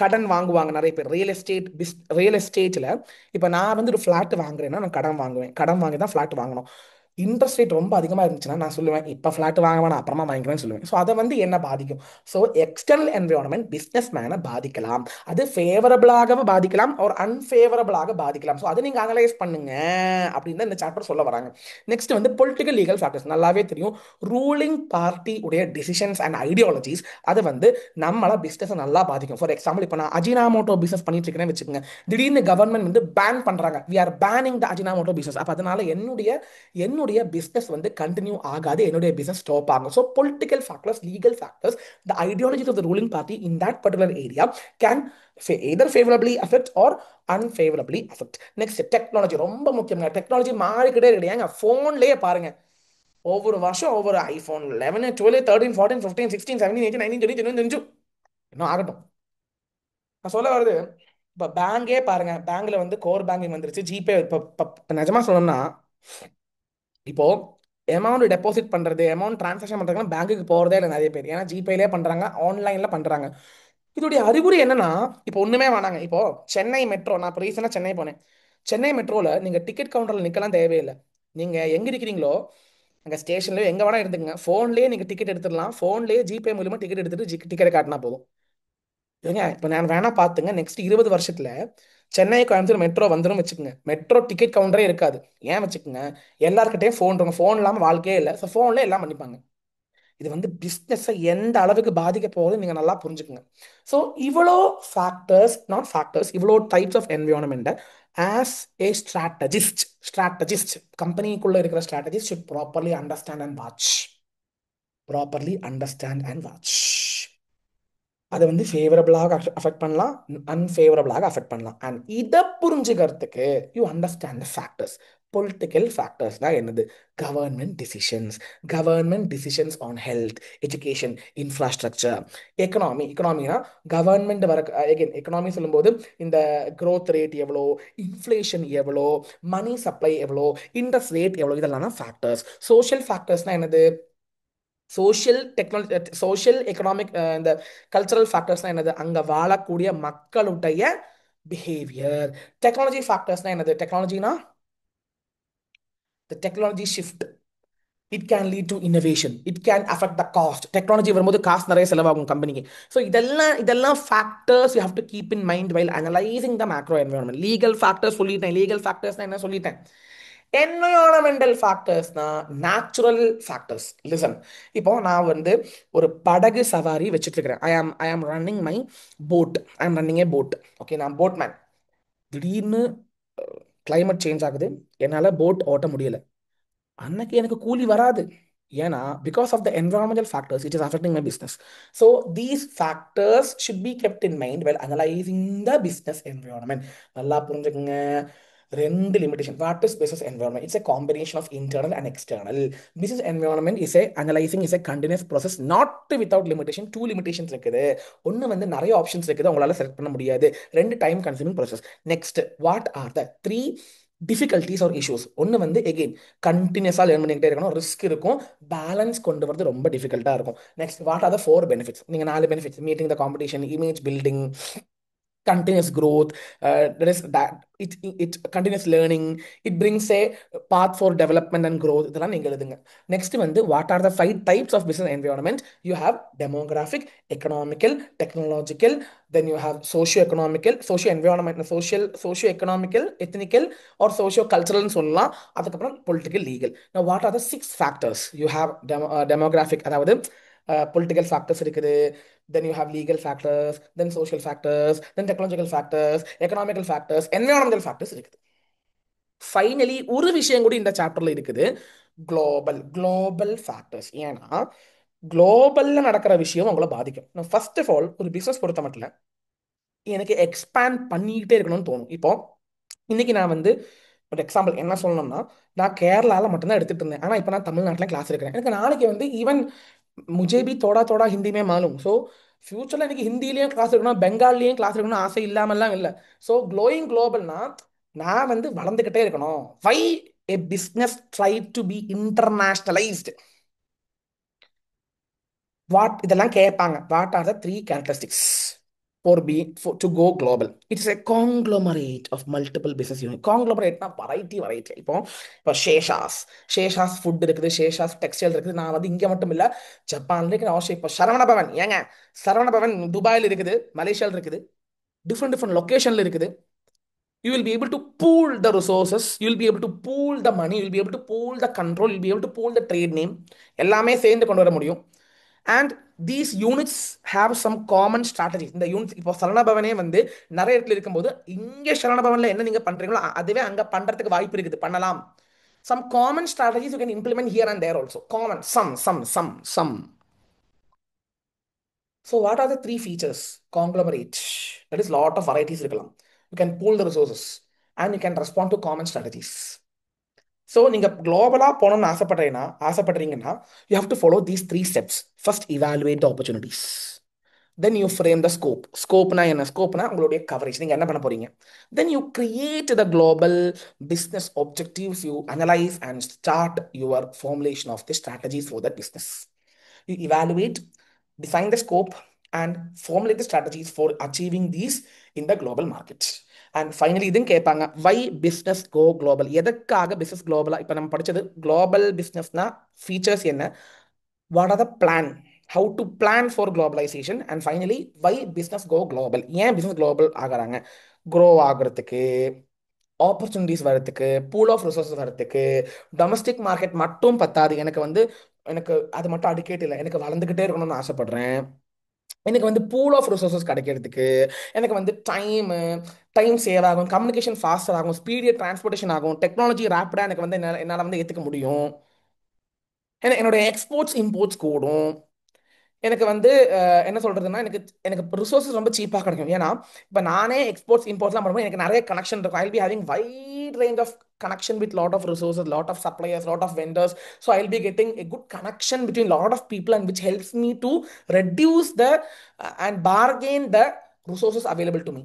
கடன் வாங்குவாங்க நிறைய பேர். ரியல் எஸ்டேட்டில் இப்போ நான் வந்து ஒரு ஃப்ளாட் வாங்குறேன்னா நான் கடன் வாங்குவேன். கடன் வாங்கி தான் ஃப்ளாட் வாங்கணும். இன்ட்ரெஸ்ட் ரேட் ரொம்ப அதிகமாக இருந்துச்சுன்னா நான் சொல்லுவேன் இப்போ ஃப்ளாட் வாங்க வேணாம், அப்புறமா வாங்கிக்கிறேன்னு சொல்லுவேன். ஸோ அதை வந்து என்ன பாதிக்கும்? ஸோ எக்ஸ்டர்னல் என்விரான்மெண்ட் பிஸ்னஸ் மேனை பாதிக்கலாம். அது ஃபேவரபிளாகவும் பாதிக்கலாம், ஒரு அன்ஃபேவரபிளாக பாதிக்கலாம். ஸோ அதை நீங்கள் அனலைஸ் பண்ணுங்க அப்படின்னு இந்த சாப்டர் சொல்ல வராங்க. நெக்ஸ்ட் வந்து பொலிட்டிக்கல் லீகல் ஃபேக்டர்ஸ். நல்லாவே தெரியும், ரூலிங் பார்ட்டி உடைய டிசிஷன்ஸ் அண்ட் ஐடியாலஜிஸ் அது வந்து நம்மள பிஸ்னஸ் நல்லா பாதிக்கும். ஃபார் எக்ஸாம்பிள், இப்போ நான் அஜினாமோட்டோ பிஸ்னஸ் பண்ணிட்டு இருக்கேன்னு வச்சுக்கோங்க. திடீர்னு கவர்மெண்ட் வந்து பேன் பண்றாங்க, we are banning the Ajinomoto business. அப்போ அதனால என்னுடைய பிஸ்னஸ் வந்து கண்டினியூ ஆகாது, என்னுடைய பிஸ்னஸ் ஸ்டாப் ஆகும். So political factors, legal factors, the ideologies of the ruling party in that particular area can either favorably affect or unfavorably affect. Next technology ரொம்ப முக்கியங்க. Technology மாறிக்கிட்டே கிடையாங்க. ஃபோன்லேயே பாருங்க, ஒவ்வொரு வருஷம் ஒவ்வொரு ஐஃபோன் 11, 12, 13, 14, 15, 16, 17, 18, 19, 20, 21 இன்னும் ஆகட்டும். நான் சொல்ல வருது, இப்போ பேங்கே பாருங்க, பேங்க்ல வந்து கோர் பேங்கிங் வந்துருச்சு, ஜிபே. இப்போ நிஜமா சொல்லணும்னா, இப்போ அமௌண்ட் டெபாசிட் பண்றது, அமௌண்ட் டிரான்சாக்ஷன் பண்றதுலாம் பேங்க்குக்கு போறதே இல்லை நிறைய பேர். ஏன்னா ஜிபேலே பண்றாங்க, ஆன்லைன்ல பண்றாங்க. இதோடைய அறிகுறி என்னன்னா, இப்போ ஒண்ணுமே வேணாங்க. இப்போ சென்னை மெட்ரோ, நான் இப்போ ரீசெண்டாக சென்னை போனேன். சென்னை மெட்ரோல நீங்க டிக்கெட் கவுண்டர்ல நிக்கலாம் தேவையில்லை. நீங்க எங்க இருக்கிறீங்களோ அங்கே ஸ்டேஷன்லயோ எங்க வேணா எடுத்துக்கங்க, ஃபோன்லேயே நீங்க டிக்கெட் எடுத்துடலாம். ஃபோன்லேயே ஜிபே மூலமா டிக்கெட் எடுத்துட்டு டிக்கெட் காட்டினா போதும். ஏங்க இப்போ நான் வேணா பார்த்துங்க, நெக்ஸ்ட் 20 வருஷத்துல சென்னை கோயம்புத்தூர் மெட்ரோ வந்துடும் வச்சுக்கோங்க. மெட்ரோ டிக்கெட் கவுண்டரே இருக்காது. ஏன் வச்சுக்கோங்க, எல்லாருக்கிட்டையும் ஃபோன் இருக்கும். ஃபோன் இல்லாமல் வாழ்க்கையே இல்லை. ஸோ ஃபோன்ல எல்லாம் பண்ணிப்பாங்க. இது வந்து பிஸ்னஸை எந்த அளவுக்கு பாதிக்க போகுது நீங்கள் நல்லா புரிஞ்சுக்குங்க. ஸோ இவ்வளோ ஃபேக்டர்ஸ், நாட் ஃபேக்டர்ஸ், இவ்வளோ டைப்ஸ் ஆஃப் என்விரான்மெண்ட்டை ஆஸ் ஏ ஸ்ட்ராட்டஜிஸ்ட் கம்பெனிக்குள்ளே இருக்கிற strategist should properly understand and watch. அதை வந்து ஃபேவரபிளாக அஃபெக்ட் பண்ணலாம், அன்ஃபேவரபிளாக அஃபெக்ட் பண்ணலாம். அண்ட் இதை புரிஞ்சுக்கிறதுக்கு you understand the factors. Political factors தான் என்னது? Government decisions on health, education, infrastructure. எக்கனாமினா கவர்மெண்ட் வர, எகெயின் எக்கனாமி சொல்லும்போது இந்த growth ரேட் எவ்வளோ, இன்ஃப்ளேஷன் எவ்வளோ, மணி சப்ளை எவ்வளோ, இன்ட்ரெஸ்ட் ரேட் எவ்வளோ, இதெல்லாம் தான் ஃபேக்டர்ஸ். சோஷியல் ஃபேக்டர்ஸ்னால் என்னது? சோஷியல் எக்கனாமிக், இந்த கல்ச்சரல் ஃபேக்டர்ஸ்னா என்னது? அங்க வாழக்கூடிய மக்களுடைய பிஹேவியர். டெக்னாலஜி ஃபேக்டர்ஸ்னா என்னது? Technology shift, it can lead to innovation, it can affect the cost. Technology வரும்போது காஸ்ட் நிறைய செலவாகும் கம்பெனிக்கு. ஸோ இதெல்லாம் factors you have to keep in mind while analysing the macro environment. Legal factors சொல்லிட்டேன். Legal ஃபேக்டர்ஸ்னா என்ன சொல்லிட்டேன். என்வயோன்மெண்டல் ஃபேக்டர்ஸ்னா நேச்சுரல் ஃபேக்டர்ஸ். லிசன், இப்போ நான் வந்து ஒரு படகு சவாரி வச்சுட்டு இருக்கிறேன். ஐ am running my boat. I am running a boat. Okay, நான் போட் மேன். திடீர்னு கிளைமேட் சேஞ்ச் ஆகுது, என்னால் போட் ஓட்ட முடியல. அன்னைக்கு எனக்கு கூலி வராது. ஏன்னா because of the environmental factors it is affecting my business. So these factors should be kept in mind well analysing the business environment. நல்லா புரிஞ்சுக்குங்க. ரெண்டு limitation. What is business environment? It's a combination of internal and external. Business environment is a analysing, is a continuous process, not without limitation. Two limitations இருக்குது. ஒன்று வந்து நிறைய options இருக்குது, உங்களால் select பண்ண முடியாது. ரெண்டு, time consuming process. Next, what are the three difficulties or issues? ஒன்று வந்து எகெயின் கண்டினியூஸாக லேர்ன் பண்ணிக்கிட்டே இருக்கணும், ரிஸ்க் இருக்கும், பேலன்ஸ் கொண்டு வரது ரொம்ப டிஃபிகல்ட்டாக இருக்கும். Next, what are the four benefits? நீங்கள் 4 benefits: meeting the competition, image building, continuous growth, there is that it continuous learning, it brings a path for development and growth. இதெல்லாம் நீங்க எழுதுங்க. நெக்ஸ்ட் வந்து what are the 5 types of business environment? You have demographic, economical, technological, then you have socio-economical, socio-environment, socio-economical, ethnical or socio-cultural சொல்லலாம். அதுக்கப்புறம் political, legal. Now what are the 6 factors? You have demographic, அதாவது political factors இருக்குது, then you have legal factors, then social factors, then technological factors, economical factors, environmental factors இருக்குது. Finally ஒரு விஷயம் கூட இந்த சாப்டர்ல இருக்குது, குளோபல் குளோபல் ஃபேக்டர்ஸ். ஏன்னா குளோபல்ல நடக்கிற விஷயம் உங்களை பாதிக்கும். ஃபர்ஸ்ட் ஆஃப் ஆல் ஒரு பிசினஸ் பொறுத்த மட்டும் எனக்கு எக்ஸ்பேண்ட் பண்ணிக்கிட்டே இருக்கணும்னு தோணும். இப்போ இன்னைக்கு நான் வந்து ஒரு எக்ஸாம்பிள் என்ன சொல்லணும்னா, நான் கேரளாவில் மட்டும்தான் எடுத்துட்டு இருந்தேன், ஆனால் இப்போ நான் தமிழ்நாட்டில் கிளாஸ் எடுக்கிறேன். எனக்கு நாளைக்கு வந்து ஈவன் मुझे भी थोड़ा थोड़ा हिंदी में मालूम. ஸோ ஃபியூச்சரில் எனக்கு ஹிந்திலையும் கிளாஸ் எடுக்கணும், பெங்காலிலையும் கிளாஸ் எடுக்கணும் ஆசை இல்லாமல்லாம் இல்லை. ஸோ க்ளோயிங் குளோபல்னா நான் வந்து வளர்ந்துக்கிட்டே இருக்கணும். வை a business try to be internationalized? What இதெல்லாம் கேட்பாங்க. What are the three characteristics for be for to go global? It's a conglomerate of multiple business unit. Conglomerate variety. இப்போ ஷேஷாஸ் ஃபுட் இருக்குது, ஷேஷாஸ் டெக்ஸ்டைல் இருக்குது. நான் வந்து இங்கே மட்டும் இல்லை, ஜப்பான்ல இருக்கிற ஆஸ்திரேலியா. இப்போ சரவண பவன், ஏங்க சரவண பவன் துபாயில் இருக்குது, மலேசியாவில் இருக்குது, டிஃப்ரெண்ட் டிஃப்ரெண்ட் லொக்கேஷன்ல இருக்குது. You will be able to pool the resources, you will be able to pool the money, you will be able to pool the control, you will be able to pool the trade name. எல்லாமே சேர்ந்து கொண்டு வர முடியும். And these units have some common strategies. இந்த units இப்போ சரணபவனே வந்து நிறைய இடத்துல இருக்கும்போது, இங்கே சரணபவன்ல என்ன நீங்க பண்றீங்களோ அதுவே அங்க பண்றதுக்கு வாய்ப்பு இருக்குது, பண்ணலாம். Some common strategies you can implement here and there also. Common, some. So what are the three features? Conglomerate. That is lot of varieties இருக்கலாம். You can pool the resources and you can respond to common strategies. So நீங்கள் குளோபலாக போகணும்னு ஆசைப்படுறீங்கன்னா you have to follow these three steps. First evaluate the opportunities, then you frame the scope. ஸ்கோப்னா என்ன? ஸ்கோப்னா உங்களுடைய coverage, நீங்கள் என்ன பண்ண போறீங்க. Then you create the global business objectives, you analyse and start your formulation of the strategies for that business. You evaluate, define the scope, and formulate the strategies for achieving these in the global market. And finally இதுவும் கேட்பாங்க, why business go global? எதற்காக business குளோபலா? இப்போ நம்ம படிச்சது global பிசினஸ்னா features என்ன, what are the plan, how to plan for globalisation, and finally why business go global. ஏன் பிஸ்னஸ் குளோபல் ஆகுறாங்க? க்ரோ ஆகுறதுக்கு, ஆப்பர்ச்சுனிட்டிஸ் வரதுக்கு, பூல் ஆஃப் ரிசோர்ஸஸ் வரதுக்கு. டொமஸ்டிக் மார்க்கெட் மட்டும் பத்தாது, எனக்கு அது மட்டும் அடிக்கேட் இல்லை, எனக்கு வளர்ந்துக்கிட்டே இருக்கணும்னு ஆசைப்படுறேன். எனக்கு வந்து பூல் ஆஃப் ரிசோர்ஸஸ் கிடைக்கிறதுக்கு, எனக்கு வந்து டைம் சேவ் ஆகும், கம்யூனிகேஷன் ஃபாஸ்டர் ஆகும், ஸ்பீடியர் டிரான்ஸ்போர்ட்டேஷன் ஆகும், டெக்னாலஜி ரேப்பிடாக எனக்கு வந்து என்னால் வந்து ஏற்றுக்க முடியும். என்னோட எக்ஸ்போர்ட்ஸ் இம்போர்ட்ஸ் கூடும். எனக்கு வந்து என்ன சொல்றதுன்னா, எனக்கு எனக்கு ரிசோர்ஸஸ் ரொம்ப சீப்பாக கிடைக்கும். ஏன்னா இப்போ நானே எக்ஸ்போர்ட்ஸ் இம்போர்ட்ஸ்லாம் பண்ணும்போது எனக்கு நிறைய கனெக்ஷன் இருக்கும். I'll be having wide range of connection with lot of resources, lot of suppliers, lot of vendors. So I'll be getting a good connection between lot of people, and which helps me to reduce the and bargain the resources available to me.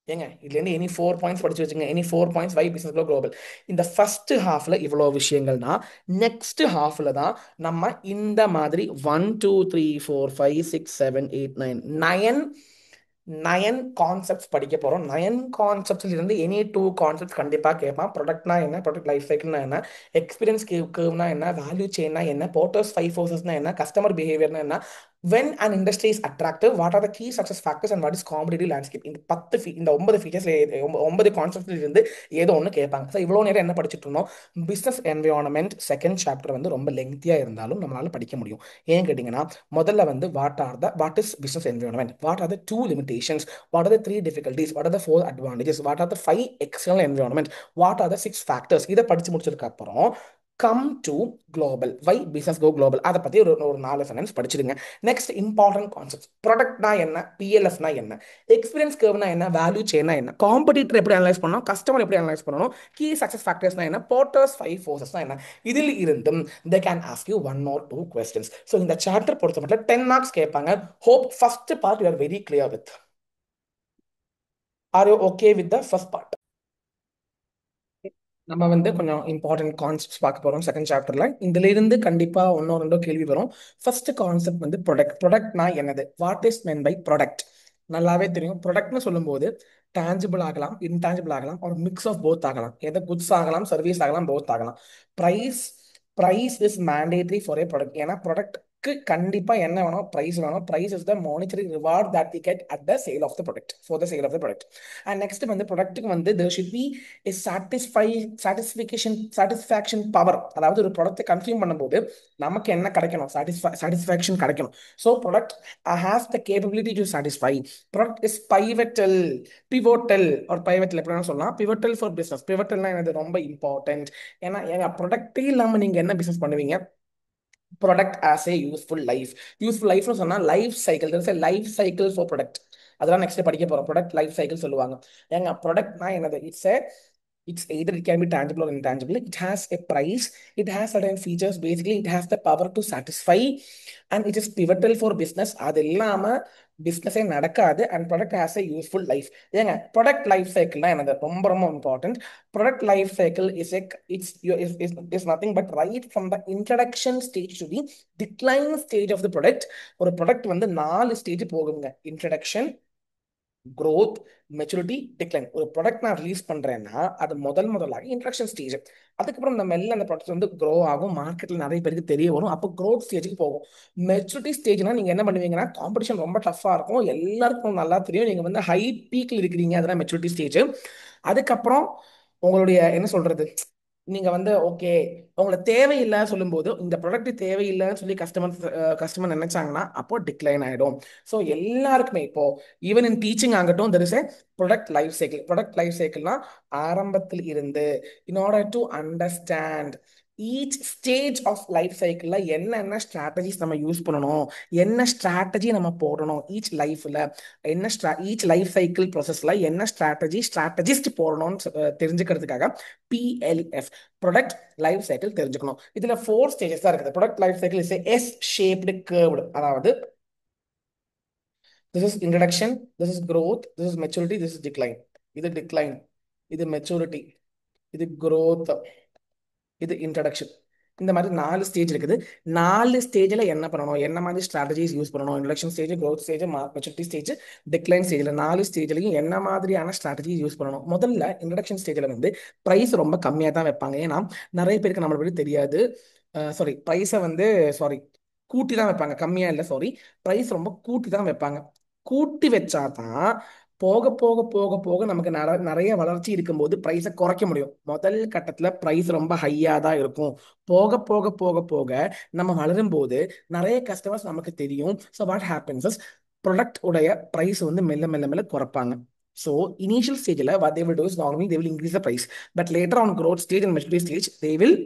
ஏங்க இதுலேருந்து any 4 points படிச்சு வச்சுங்க. Any 4 points வை business global. இந்த first ஹாஃப்ல இவ்வளோ விஷயங்கள்னா, next ஹாஃப்ல தான் நம்ம இந்த மாதிரி 1 2 3 4 5 6 7 8 9 நயன் கான்செப்ட்ஸ் படிக்க போகிறோம். நயன் கான்செப்ட்ஸ்ல இருந்து எனி 2 கான்செப்ட்ஸ் கண்டிப்பாக கேட்பான். ப்ராடக்ட்னா என்ன, ப்ராடக்ட் லைஃப் சைக்கிள்னா என்ன, எக்ஸ்பீரியன்ஸ் கேர்வ்னா என்ன, வேல்யூ செயின்னா என்ன, போர்ட்டர்ஸ் 5 ஃபோர்ஸஸ்னா என்ன, கஸ்டமர் பிஹேவியர்னா என்ன, when an industry is attractive, what are the key success factors and what is competitive landscape? இந்த 9 ஃபீச்சர்ஸ், 9 கான்செப்ட்ல இருந்து ஏதோ ஒன்று கேட்பாங்க. ஸோ இவ்வளோ நேரம் என்ன படிச்சுட்டு இருந்தோம்? பிஸ்னஸ் என்விரான்மெண்ட் செகண்ட் சாப்டர் வந்து ரொம்ப லெங்க்தியாக இருந்தாலும் நம்மளால படிக்க முடியும். ஏன் கேட்டிங்கன்னா, முதல்ல வந்து what is business environment, what are the 2 limitations, what are the 3 difficulties, what are the 4 advantages, what are the 5 external environment, what are the 6 factors. இதை படிச்சு முடிச்சதுக்கு அப்புறம் come to global, why business go global. அதை பற்றி ஒரு 4 sentence படிச்சிடுங்க. Next important concept, ப்ராடக்ட்னா என்ன, பிஎல்எஃப்னா என்ன, எக்ஸ்பீரியன்ஸ் கர்வ்னா என்ன, வேல்யூ செயின்னா என்ன, காம்படிட்டர் எப்படி அனலைஸ் பண்ணணும், கஸ்டமர் எப்படி அனலைஸ் பண்ணணும், கீ சக்ஸஸ் ஃபேக்டர்ஸ்னா என்ன, போர்ட்டர்ஸ் 5 ஃபோர்ஸஸ்னா என்ன. இதில் இருந்தும் they can ask you 1 or 2 questions. So இந்த சாப்டர் பொறுத்த மட்டும் 10 மார்க்ஸ் கேட்பாங்க. Hope first part you are very clear with. Are you okay with the first part? நம்ம வந்து கொஞ்சம் இம்பார்ட்டன்ட் கான்செப்ட்ஸ் பார்க்க போகிறோம் செகண்ட் சாப்டர்ல. இதுல இருந்து கண்டிப்பாக 1 or 2 கேள்வி வரும். ஃபர்ஸ்ட் கான்செப்ட் வந்து ப்ராடக்ட். ப்ராடக்ட்னா என்னது, what is men by product? நல்லாவே தெரியும். ப்ராடக்ட்னு சொல்லும்போது டேஞ்சிபிள் ஆகலாம், இன்டாஞ்சிபிள் ஆகலாம், ஒரு மிக்ஸ் ஆஃப் போத் ஆகலாம். எதை குட்ஸ் ஆகலாம், சர்வீஸ் ஆகலாம், போத் ஆகலாம். Price price is mandatory for a product. ஏன்னா ப்ராடக்ட் கண்டிப்பா என்ன வேணும்? பிரைஸ் வேணும். Price is the monetary reward that we get at the sale of the product, for the sale of the product. And next வந்து ப்ராடக்ட்டுக்கு வந்து there should be a satisfaction power. அதாவது ஒரு ப்ராடக்ட்டை கன்சியூம் பண்ணும்போது நமக்கு என்ன கிடைக்கணும்? சாட்டிஸ்ஃபேக்ஷன் கிடைக்கணும். So product has the capability to satisfy. Product is pivotal ஒரு பைவட்டல் எப்படி சொல்லலாம்? Pivotal for business. பிவோட்டல்னா எனக்கு ரொம்ப இம்பார்ட்டன்ட். ஏன்னா எங்க ப்ராடக்டே இல்லாமல் நீங்க என்ன பிசினஸ் பண்ணுவீங்க? Product has a useful life. Useful லைஃப்னு சொன்னால் life cycle. There is a life cycle for product. அதெல்லாம் நெக்ஸ்ட் படிக்க போறோம். ப்ராடக்ட் லைஃப் சைக்கிள் சொல்லுவாங்க. ஏங்க ப்ராடக்ட்னா என்னது? It's either it can be tangible or intangible. It has a price. It has certain features. Basically, it has the power to satisfy, and it is pivotal for business. அது இல்லாம பிஸ்னஸே நடக்காது. And product has a useful life. ஏங்க product life சைக்கிள்னா என்னது? ரொம்ப ரொம்ப important. Product life cycle is nothing but right from the introduction stage to the decline stage of the product. ஒரு ப்ராடக்ட் வந்து 4 ஸ்டேஜ் போகுங்க. Introduction, growth, maturity, decline. ஒரு product நான் ரிலீஸ் பண்றேன்னா அது முதலாக இன்ட்ரடக்ஷன் ஸ்டேஜ். அதுக்கப்புறம் இந்த மெல்ல அந்த ப்ராடக்ட் வந்து க்ரோ ஆகும், மார்க்கெட்ல நிறைய பேருக்கு தெரிய வரும், அப்போ growth ஸ்டேஜுக்கு போகும். மெச்சூரிட்டி ஸ்டேஜ்னா நீங்க என்ன பண்ணுவீங்கன்னா காம்படிஷன் ரொம்ப டஃபா இருக்கும், எல்லாருக்கும் நல்லா தெரியும், நீங்க வந்து ஹை பீக்ல இருக்கிறீங்க, அதெல்லாம் மெச்சூரிட்டி ஸ்டேஜ். அதுக்கப்புறம் உங்களுடைய என்ன சொல்றது, நீங்க வந்து ஓகே உங்களை தேவையில்லை சொல்லும்போது, இந்த ப்ராடக்ட் தேவையில்லைன்னு சொல்லி கஸ்டமர் நினைச்சாங்கன்னா அப்போ டிக்ளைன் ஆயிடும். ஸோ எல்லாருக்குமே இப்போ ஈவன் இன் டீச்சிங் ஆகட்டும், there is a product life cycle. Product life சைக்கிள்னா ஆரம்பத்தில் இருந்து in order to understand each stage of life சைக்கிள்ல என்னென்ன ஸ்ட்ராட்டஜிஸ் நம்ம யூஸ் பண்ணணும், என்ன ஸ்ட்ராட்டஜி நம்ம போடணும் ஈச் லைஃப்ல, ஈச் லைஃப் சைக்கிள் ப்ராசஸ்ல என்ன ஸ்ட்ராட்டஜிஸ்ட் போடணும்னு தெரிஞ்சுக்கிறதுக்காக PLF, ப்ராடக்ட் லைஃப் சைக்கிள் தெரிஞ்சுக்கணும். இதுல 4 ஸ்டேஜஸ் தான் இருக்குது. Product life cycle is S shaped curved. அதாவது this is introduction, this is growth, this is maturity, this is decline. இது டிக்ளைன், இது மெச்சூரிட்டி, இது growth, இது இன்ட்ரடக்ஷன். இந்த மாதிரி 4 ஸ்டேஜ் இருக்குது. 4 ஸ்டேஜில் என்ன பண்ணணும், என்ன மாதிரி ஸ்ட்ராட்டஜிஸ் யூஸ் பண்ணணும், introduction stage, growth stage, maturity stage, decline ஸ்டேஜில் 4 ஸ்டேஜ்லையும் என்ன மாதிரியான ஸ்ட்ராட்டஜிஸ் யூஸ் பண்ணணும். முதல்ல இன்ட்ரடக்ஷன் ஸ்டேஜில் வந்து ப்ரைஸ் ரொம்ப கம்மியாக தான் வைப்பாங்க. ஏன்னா நிறைய பேருக்கு நம்மளை பற்றி தெரியாது. சாரி ப்ரைஸை வந்து சாரி கூட்டி தான் வைப்பாங்க, கம்மியாக இல்லை, சாரி ப்ரைஸ் ரொம்ப கூட்டி தான் வைப்பாங்க. கூட்டி வச்சாதான் போக போக போக போக நமக்கு நிறைய வளர்ச்சி இருக்கும்போது ப்ரைஸை குறைக்க முடியும். முதல் கட்டத்தில் ப்ரைஸ் ரொம்ப ஹையாக தான் இருக்கும். போக போக போக போக நம்ம வளரும் போது நிறைய கஸ்டமர்ஸ் நமக்கு தெரியும். So what happens is product உடைய ப்ரைஸ் வந்து மெல்ல மெல்ல மெல்ல குறைப்பாங்க. ஸோ இனிஷியல் ஸ்டேஜில் what they will do is normally they will increase the price, but later on growth stage and maturity stage they will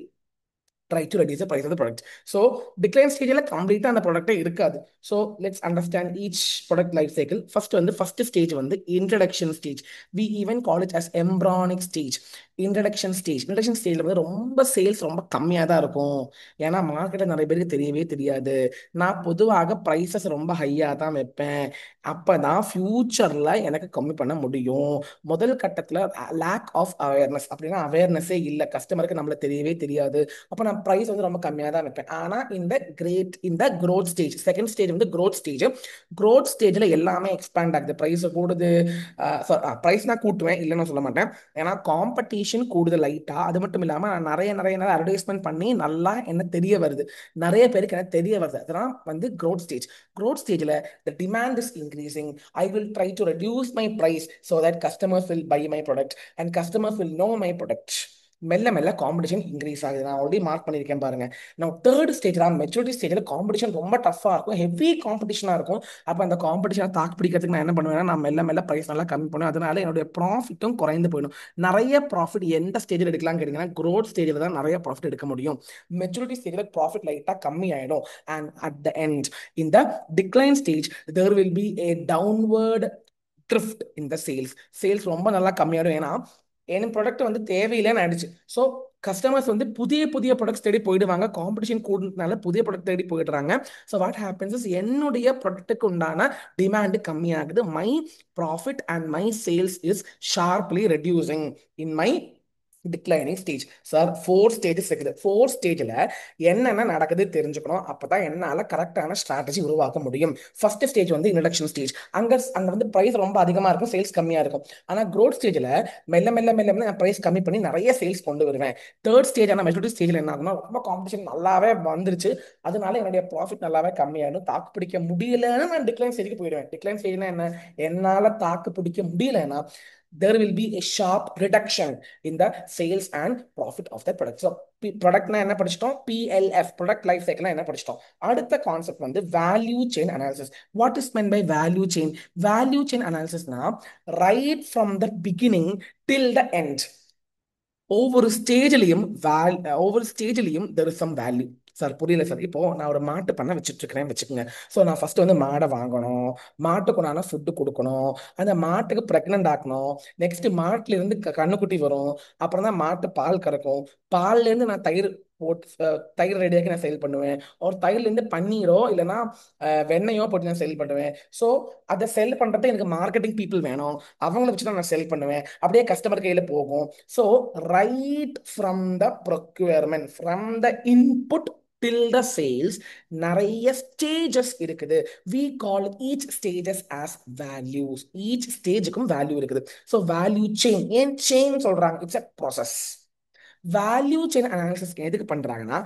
try to reduce the price of the product. So decline stage la complete அந்த ப்ராடக்ட்டே இருக்காது. So let's understand each product life cycle. First stage வந்து introduction stage. We even call it as embryonic stage. Introduction ஸ்டேஜ்ல வந்து ரொம்ப sales ரொம்ப கம்மியாக தான் இருக்கும். ஏன்னா மார்க்கெட்டில் நிறைய பேருக்கு தெரியவே தெரியாது. நான் பொதுவாக ப்ரைஸஸ் ரொம்ப ஹையாக தான் வைப்பேன். அப்போ தான் ஃபியூச்சரில் எனக்கு கம்மி பண்ண முடியும். முதல் கட்டத்தில் லேக் ஆஃப் அவேர்னஸ், அப்படின்னா அவேர்னஸே இல்லை, கஸ்டமருக்கு நம்மள தெரியவே தெரியாது. அப்போ நான் ப்ரைஸ் வந்து ரொம்ப கம்மியாக தான் வைப்பேன். ஆனால் இந்த growth ஸ்டேஜ், செகண்ட் ஸ்டேஜ் வந்து growth ஸ்டேஜில் எல்லாமே எக்ஸ்பேண்ட் ஆகுது. ப்ரைஸ் கூடுது. ப்ரைஸ் நான் கூட்டுவேன், இல்லைன்னு சொல்ல மாட்டேன். ஏன்னா காம்படிஷன் கூடுதல் லைட்டா. அது மட்டும் இல்லாமல் நான் நிறைய நிறைய அட்வர்டைஸ்மெண்ட் பண்ணி நல்லா என்ன தெரிய வருது, நிறைய பேருக்கு என்ன தெரிய வருது. அதெல்லாம் வந்து growth ஸ்டேஜில் the demand is increasing. I will try to reduce my price so that customers will buy my product and customers will know my product. மெல்ல மெல்ல காம்படிஷன் இன்க்ரீஸ் ஆகுது. நான் ஆல்ரெடி மார்க் பண்ணியிருக்கேன் பாருங்க. நான் தேர்ட் ஸ்டேஜ் தான் maturity ஸ்டேஜில் competition ரொம்ப டஃப்பாக இருக்கும், ஹெவி காம்படிஷனாக இருக்கும். அப்போ அந்த காம்படிஷனை தாக்கு பிடிக்கிறதுக்கு நான் என்ன பண்ணுவேன்னா, நான் மெல்ல மெல்ல ப்ரைஸ் நல்லா கம்மி பண்ணுவேன். அதனால என்னுடைய ப்ராஃபிட்டும் குறைந்து போயிடும். நிறைய ப்ராஃபிட் எந்த ஸ்டேஜில் எடுக்கலாம்னு கேட்டிங்கன்னா growth ஸ்டேஜில் தான் நிறைய ப்ராஃபிட் எடுக்க முடியும். மெச்சூரிட்டி ஸ்டேஜில் ப்ராஃபிட் லைட்டாக கம்மி ஆகிடும். And at the end in the decline stage there will be a downward drift in the sales ரொம்ப நல்லா கம்மியாயிடும். ஏன்னா என் ப்ராடக்ட் வந்து தேவையில்லைன்னு ஆயிடுச்சு. ஸோ கஸ்டமர்ஸ் வந்து புதிய புதிய ப்ராடக்ட்ஸ் தேடி போயிடுவாங்க. காம்படிஷன் கூடுனால புதிய ப்ராடக்ட் தேடி போயிடுறாங்க. ஸோ வாட் ஹேப்பன்ஸ் இஸ் என்னுடைய ப்ராடக்ட்டுக்கு உண்டான டிமாண்ட் கம்மியாகுது. My profit and my sales is sharply reducing in my declining stage. Sir 4 stages இருக்குது. 4 ஸ்டேஜில் என்னென்ன நடக்குது தெரிஞ்சுக்கணும். அப்பதான் என்னால் கரெக்டான ஸ்ட்ராட்டஜி உருவாக்க முடியும். ஃபர்ஸ்ட் ஸ்டேஜ் வந்து இன்ட்ரடக்ஷன் ஸ்டேஜ். அங்கே வந்து ப்ரைஸ் ரொம்ப அதிகமாக இருக்கும், சேல்ஸ் கம்மியாக இருக்கும். ஆனால் க்ரோத் ஸ்டேஜில் மெல்ல மெல்ல மெல்ல மெல்ல நான் ப்ரைஸ் கம்மி பண்ணி நிறைய சேல்ஸ் கொண்டு வருவேன். தேர்ட் ஸ்டேஜ் ஆனால் மெச்சூரிட்டி ஸ்டேஜில் என்ன ஆகும்னா ரொம்ப காம்படிஷன் நல்லாவே வந்துருச்சு, அதனால என்னுடைய ப்ராஃபிட் நல்லாவே கம்மியாகிடும், தாக்கு பிடிக்க முடியலன்னு நான் டிக்ளைன் ஸ்டேஜுக்கு போயிடுவேன். டிக்ளைன் ஸ்டேஜ்னா என்ன? என்னால் தாக்கு பிடிக்க முடியலன்னா there will be a sharp reduction in the sales and profit of that product. So ப்ராடக்ட்னா என்ன படிச்சிட்டோம்? PLF, ப்ராடக்ட் லைஃப் சைக்கிள்னா என்ன படிச்சிட்டோம்? அடுத்த கான்செப்ட் வந்து value chain analysis. What is meant by value chain? Value chain அனாலிசிஸ்னா right from the beginning till the end ஒவ்வொரு ஸ்டேஜ்லையும் there is some value. Sir புரியல சார். இப்போ நான் ஒரு மாட்டு பண்ணை வச்சுட்டு இருக்கிறேன் வச்சுக்கோங்க. ஸோ நான் ஃபர்ஸ்ட் வந்து மாடை வாங்கணும், மாட்டுக்கு நான் ஃபுட்டு கொடுக்கணும், அந்த மாட்டுக்கு ப்ரெக்னென்ட் ஆக்கணும், நெக்ஸ்ட் மாட்டுல இருந்து கண்ணுக்குட்டி வரும், அப்புறம் தான் மாட்டு பால் கறக்கும், பால்ல இருந்து நான் தயிர் போட்டு தயிர் ரெடியாக்கி நான் சேல் பண்ணுவேன், ஒரு தயிர்ல இருந்து பன்னீரோ இல்லைன்னா வெண்ணெயோ போட்டு நான் சேல் பண்ணுவேன். ஸோ அதை செல் பண்றதுக்கு எனக்கு மார்க்கெட்டிங் பீப்புள் வேணும், அவங்கள வச்சு தான் நான் செல் பண்ணுவேன், அப்படியே கஸ்டமர் கையில போகும். So right from the procurement, from the input till the sales, நிறைய stages இருக்குது. We call each stages as values. each stageக்கும் வேல்யூ இருக்குது. So value chain, ஏன் chain சொல்றாங்க? It's a process. Value chain analysis எதுக்கு பண்றாங்கன்னா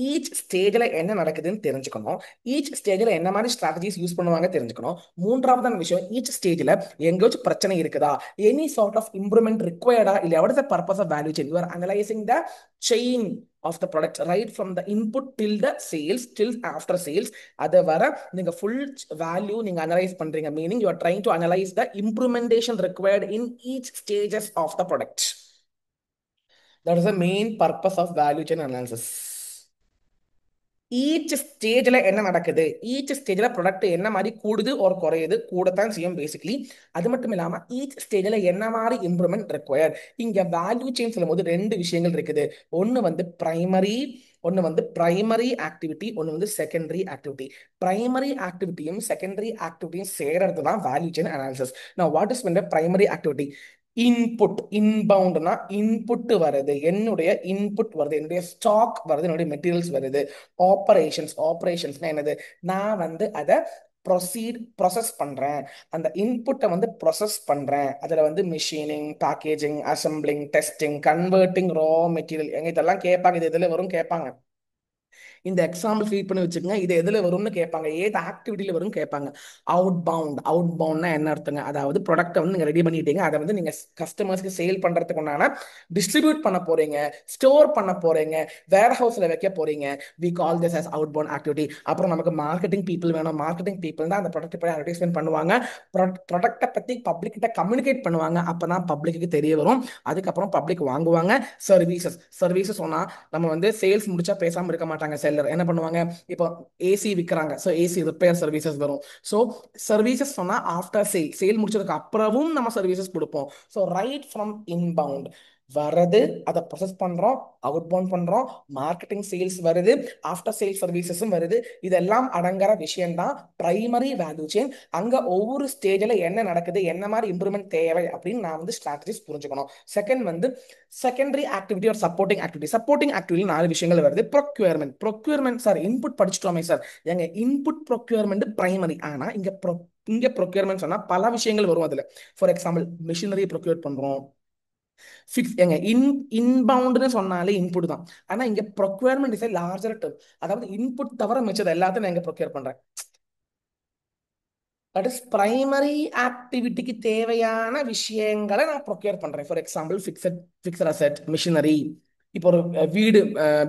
ஈச் ஸ்டேஜில் என்ன நடக்குதுன்னு தெரிஞ்சுக்கணும், ஈச் ஸ்டேஜில் என்ன மாதிரி ஸ்ட்ராட்டஜிஸ் யூஸ் பண்ணுவாங்க தெரிஞ்சுக்கணும். மூன்றாவதான விஷயம், ஈச் ஸ்டேஜில் எங்கேயாச்சும் பிரச்சனை இருக்குதா, எனி சார்ட் ஆஃப் இம்ப்ரூவ்மெண்ட் ரிக்வயர்டா இல்லையா, what is the purpose of value chain? You are analysing the chain of the product right from the input till the sales till after sales. அது வர நீங்க full value நீங்க analyze பண்றீங்க, meaning you are trying to analyze the implementation required in each stages of the product. That is the main purpose of value chain analysis. Each ஸ்டேஜில் என்ன நடக்குது, each ஸ்டேஜில் product என்ன மாதிரி கூடுது ஒரு குறையுது, கூடத்தான் செய்யும் பேசிக்கலி. அது மட்டும் இல்லாமல் ஈச் ஸ்டேஜில் என்ன மாதிரி இம்ப்ரூவ்மெண்ட் ரெக்வயர்ட். இங்கே வேல்யூ செயின் சொல்லும் போது ரெண்டு விஷயங்கள் இருக்குது. ஒன்று வந்து பிரைமரி ஆக்டிவிட்டி, ஒன்று வந்து செகண்டரி ஆக்டிவிட்டி. பிரைமரி ஆக்டிவிட்டியும் செகண்டரி ஆக்டிவிட்டியும் சேர்றது தான் வேல்யூ செயின் அனாலிசிஸ். நான் what is primary activity? Input, இன்பவுண்ட்னா இன்புட் வருது, என்னுடைய இன்புட் வருது, என்னுடைய ஸ்டாக் வருது, என்னுடைய மெட்டீரியல்ஸ் வருது. ஆப்ரேஷன்ஸ்னா என்னது? நான் வந்து அதை ப்ரொசஸ் பண்றேன், அந்த இன்புட்டை வந்து ப்ரொசஸ் பண்றேன். அதுல வந்து machining, packaging, assembling, testing, converting raw material. எங்க இதெல்லாம் கேட்பாங்க, இது எதுல வரும் கேட்பாங்க. இந்த எக்ஸாம்பிள் ஃபீட் பண்ணி வச்சுக்கோங்க, இது எதுல வரும்னு கேட்பாங்க, ஏது ஆக்டிவிட்டியில வரும் கேட்பாங்க. அவுட் பவுண்ட்னா என்ன அர்த்தங்க? அதாவது ப்ராடக்ட்டை வந்து நீங்க ரெடி பண்ணிட்டீங்க, அதை வந்து நீங்க கஸ்டமர்ஸ்க்கு சேல் பண்றதுக்கு உண்டான டிஸ்ட்ரிபியூட் பண்ண போறீங்க, ஸ்டோர் பண்ண போறீங்க, வேர் ஹவுஸ்ல வைக்க போறீங்க. We call this as outbound activity. அப்புறம் நமக்கு மார்க்கெட்டிங் பீப்புள் வேணும், மார்க்கெட்டிங் பீப்புள் தான் அந்த ப்ராடக்ட் போய் அட்வர்டைஸ்மெண்ட் பண்ணுவாங்க, ப்ராடக்ட்டை பத்தி பப்ளிக் கிட்ட கம்யூனிகேட் பண்ணுவாங்க, அப்பதான் பப்ளிக்கு தெரிய வரும், அதுக்கப்புறம் பப்ளிக் வாங்குவாங்க. சர்வீசஸ் சொன்னா நம்ம வந்து சேல்ஸ் முடிச்சா பேசாம இருக்க மாட்டாங்க. செல்லர் என்ன பண்ணுவாங்க, இப்போ ஏசி விற்கிறாங்க, ஸோ ஏசி ரிப்பேர் சர்வீசஸ் வரும். ஸோ சர்வீசஸ் சொன்னா ஆஃப்டர் சேல் முடிச்சதுக்கு அப்புறமும் நம்ம சர்வீசஸ் கொடுப்போம். ஸோ ரைட் ஃப்ரம் இன்பவுண்ட் வரது, அதை ப்ரொசஸ் பண்றோம், அவுட் பவுண்ட் பண்றோம், மார்க்கெட்டிங் சேல்ஸ் வருது, ஆஃப்டர் சேல் சர்வீசஸும் வருது. இதெல்லாம் அடங்குற விஷயம் தான் பிரைமரி வேல்யூ செயின். அங்க ஒவ்வொரு ஸ்டேஜில் என்ன நடக்குது, என்ன மாதிரி இம்ப்ரூவ்மெண்ட் தேவை அப்படின்னு நான் வந்து ஸ்ட்ராட்டஜிஸ் புரிஞ்சுக்கணும். செகண்ட் வந்து செகண்டரி ஆக்டிவிட்டி ஒரு சப்போர்ட்டிங் ஆக்டிவிட்டி 4 விஷயங்கள் வருது. ப்ரொக்யூர்மெண்ட் சார் இன்புட் படிச்சுட்டோமே சார். எங்க இன்புட் ப்ரொக்யூர்மெண்ட் பிரைமரி. ஆனா இங்க ப்ரொக்யூர்மெண்ட் சொன்னா பல விஷயங்கள் வரும் அதுல. ஃபார் எக்ஸாம்பிள் மிஷினரி ப்ரொக்யூர் பண்றோம், ஃபிக்ஸ் எங்க இன்பவுண்ட்னு சொன்னாலே இன்புட் தான். ஆனா இங்க ப்ரொக்யூர்மெண்ட் இஸ் லார்ஜர் டேர்ம். அதாவது இன்புட் தவிர மிச்சது எல்லாத்தையும் நான் இங்க ப்ரொக்யூர் பண்றேன். தட் இஸ் பிரைமரி ஆக்டிவிட்டிக்கு தேவையான விஷயங்களை நான் ப்ரொக்யூர் பண்றேன். For example fixed asset, machinery. இப்போ ஒரு வீடு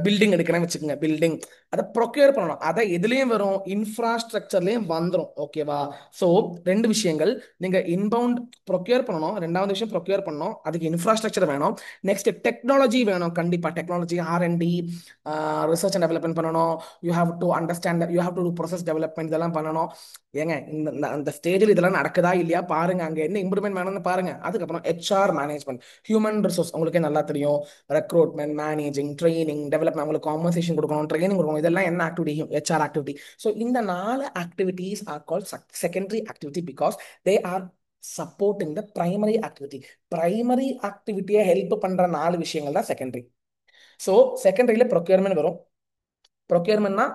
பில்டிங் எடுக்கிறேன்னு வச்சுக்கோங்க, பில்டிங் அதை ப்ரொக்யூர் பண்ணணும். அதை எதுலேயும் வரும், இன்ஃப்ராஸ்ட்ரக்சர்லேயும் வந்துடும். ஓகேவா? ஸோ ரெண்டு விஷயங்கள், நீங்கள் இன்பவுண்ட் ப்ரொக்யூர் பண்ணணும், ரெண்டாவது விஷயம் ப்ரொக்யூர் பண்ணணும், அதுக்கு இன்ஃப்ராஸ்ட்ரக்சர் வேணும், நெக்ஸ்ட் டெக்னாலஜி வேணும். கண்டிப்பாக technology, R&D, research and development பண்ணணும். You have to understand, you have to process development, இதெல்லாம் பண்ணணும். ஏங்க அந்த ஸ்டேஜில் இதெல்லாம் நடக்குதா இல்லையா பாருங்க, அங்கே என்ன இம்ப்ரூவ்மெண்ட் வேணும்னு பாருங்க. அதுக்கப்புறம் HR மேனேஜ்மெண்ட், ஹியூமன் ரிசோர்ஸ், உங்களுக்கே நல்லா தெரியும், ரெக்ரூட்மெண்ட், மேனேஜிங், ட்ரைனிங், டெவலப்மெண்ட், உங்களுக்கு காம்பன்சேஷன் கொடுக்கணும், ட்ரைனிங் கொடுக்கணும், இதெல்லாம் என்ன ஆக்டிவிட்டி? HR activity. ஸோ இந்த 4 activities are call secondary activity because they are supporting the primary activity. Primary ஆக்டிவிட்டியை ஹெல்ப் பண்ற 4 விஷயங்கள் தான் செகண்டரி. ஸோ செகண்டரியில ப்ரொக்யூர்மெண்ட் வரும். ப்ரொக்யூர்மெண்ட்னா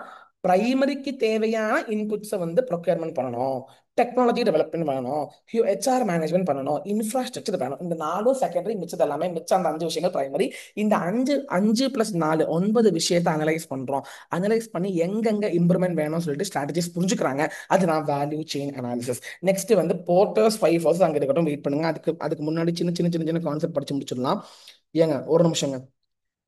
பிரைமரிக்கு தேவையான இன்புட்ஸை வந்து ப்ரொக்யூர்மெண்ட் பண்ணணும், டெக்னாலஜி டெவலப்மெண்ட் பண்ணணும், ஹெச்ஆர் மேனேஜ்மெண்ட் பண்ணணும், இன்ஃப்ராஸ்ட்ரக்சர் பண்ணணும். இந்த 4 செகண்டரி, மிச்சது எல்லாமே மிச்சம் அந்த 5 விஷயங்கள் பிரைமரி. இந்த அஞ்சு அஞ்சு பிளஸ் 4 9 விஷயத்தை அனலைஸ் பண்றோம். அனலைஸ் பண்ணி எங்கெங்க இம்ப்ரூவ்மெண்ட் வேணும்னு சொல்லிட்டு ஸ்ட்ராட்டஜிஸ் புரிஞ்சுக்கிறாங்க. அது நான் வேல்யூ செயின் அனாலிசிஸ். நெக்ஸ்ட் வந்து போர்ட்டர்ஸ் 5 ஹவர்ஸ் அங்கே இருக்கட்டும், வெயிட் பண்ணுங்க. அதுக்கு முன்னாடி சின்ன சின்ன சின்ன சின்ன கான்செப்ட் படிச்சு முடிச்சிடலாம். ஏங்க ஒரு நிமிஷங்க.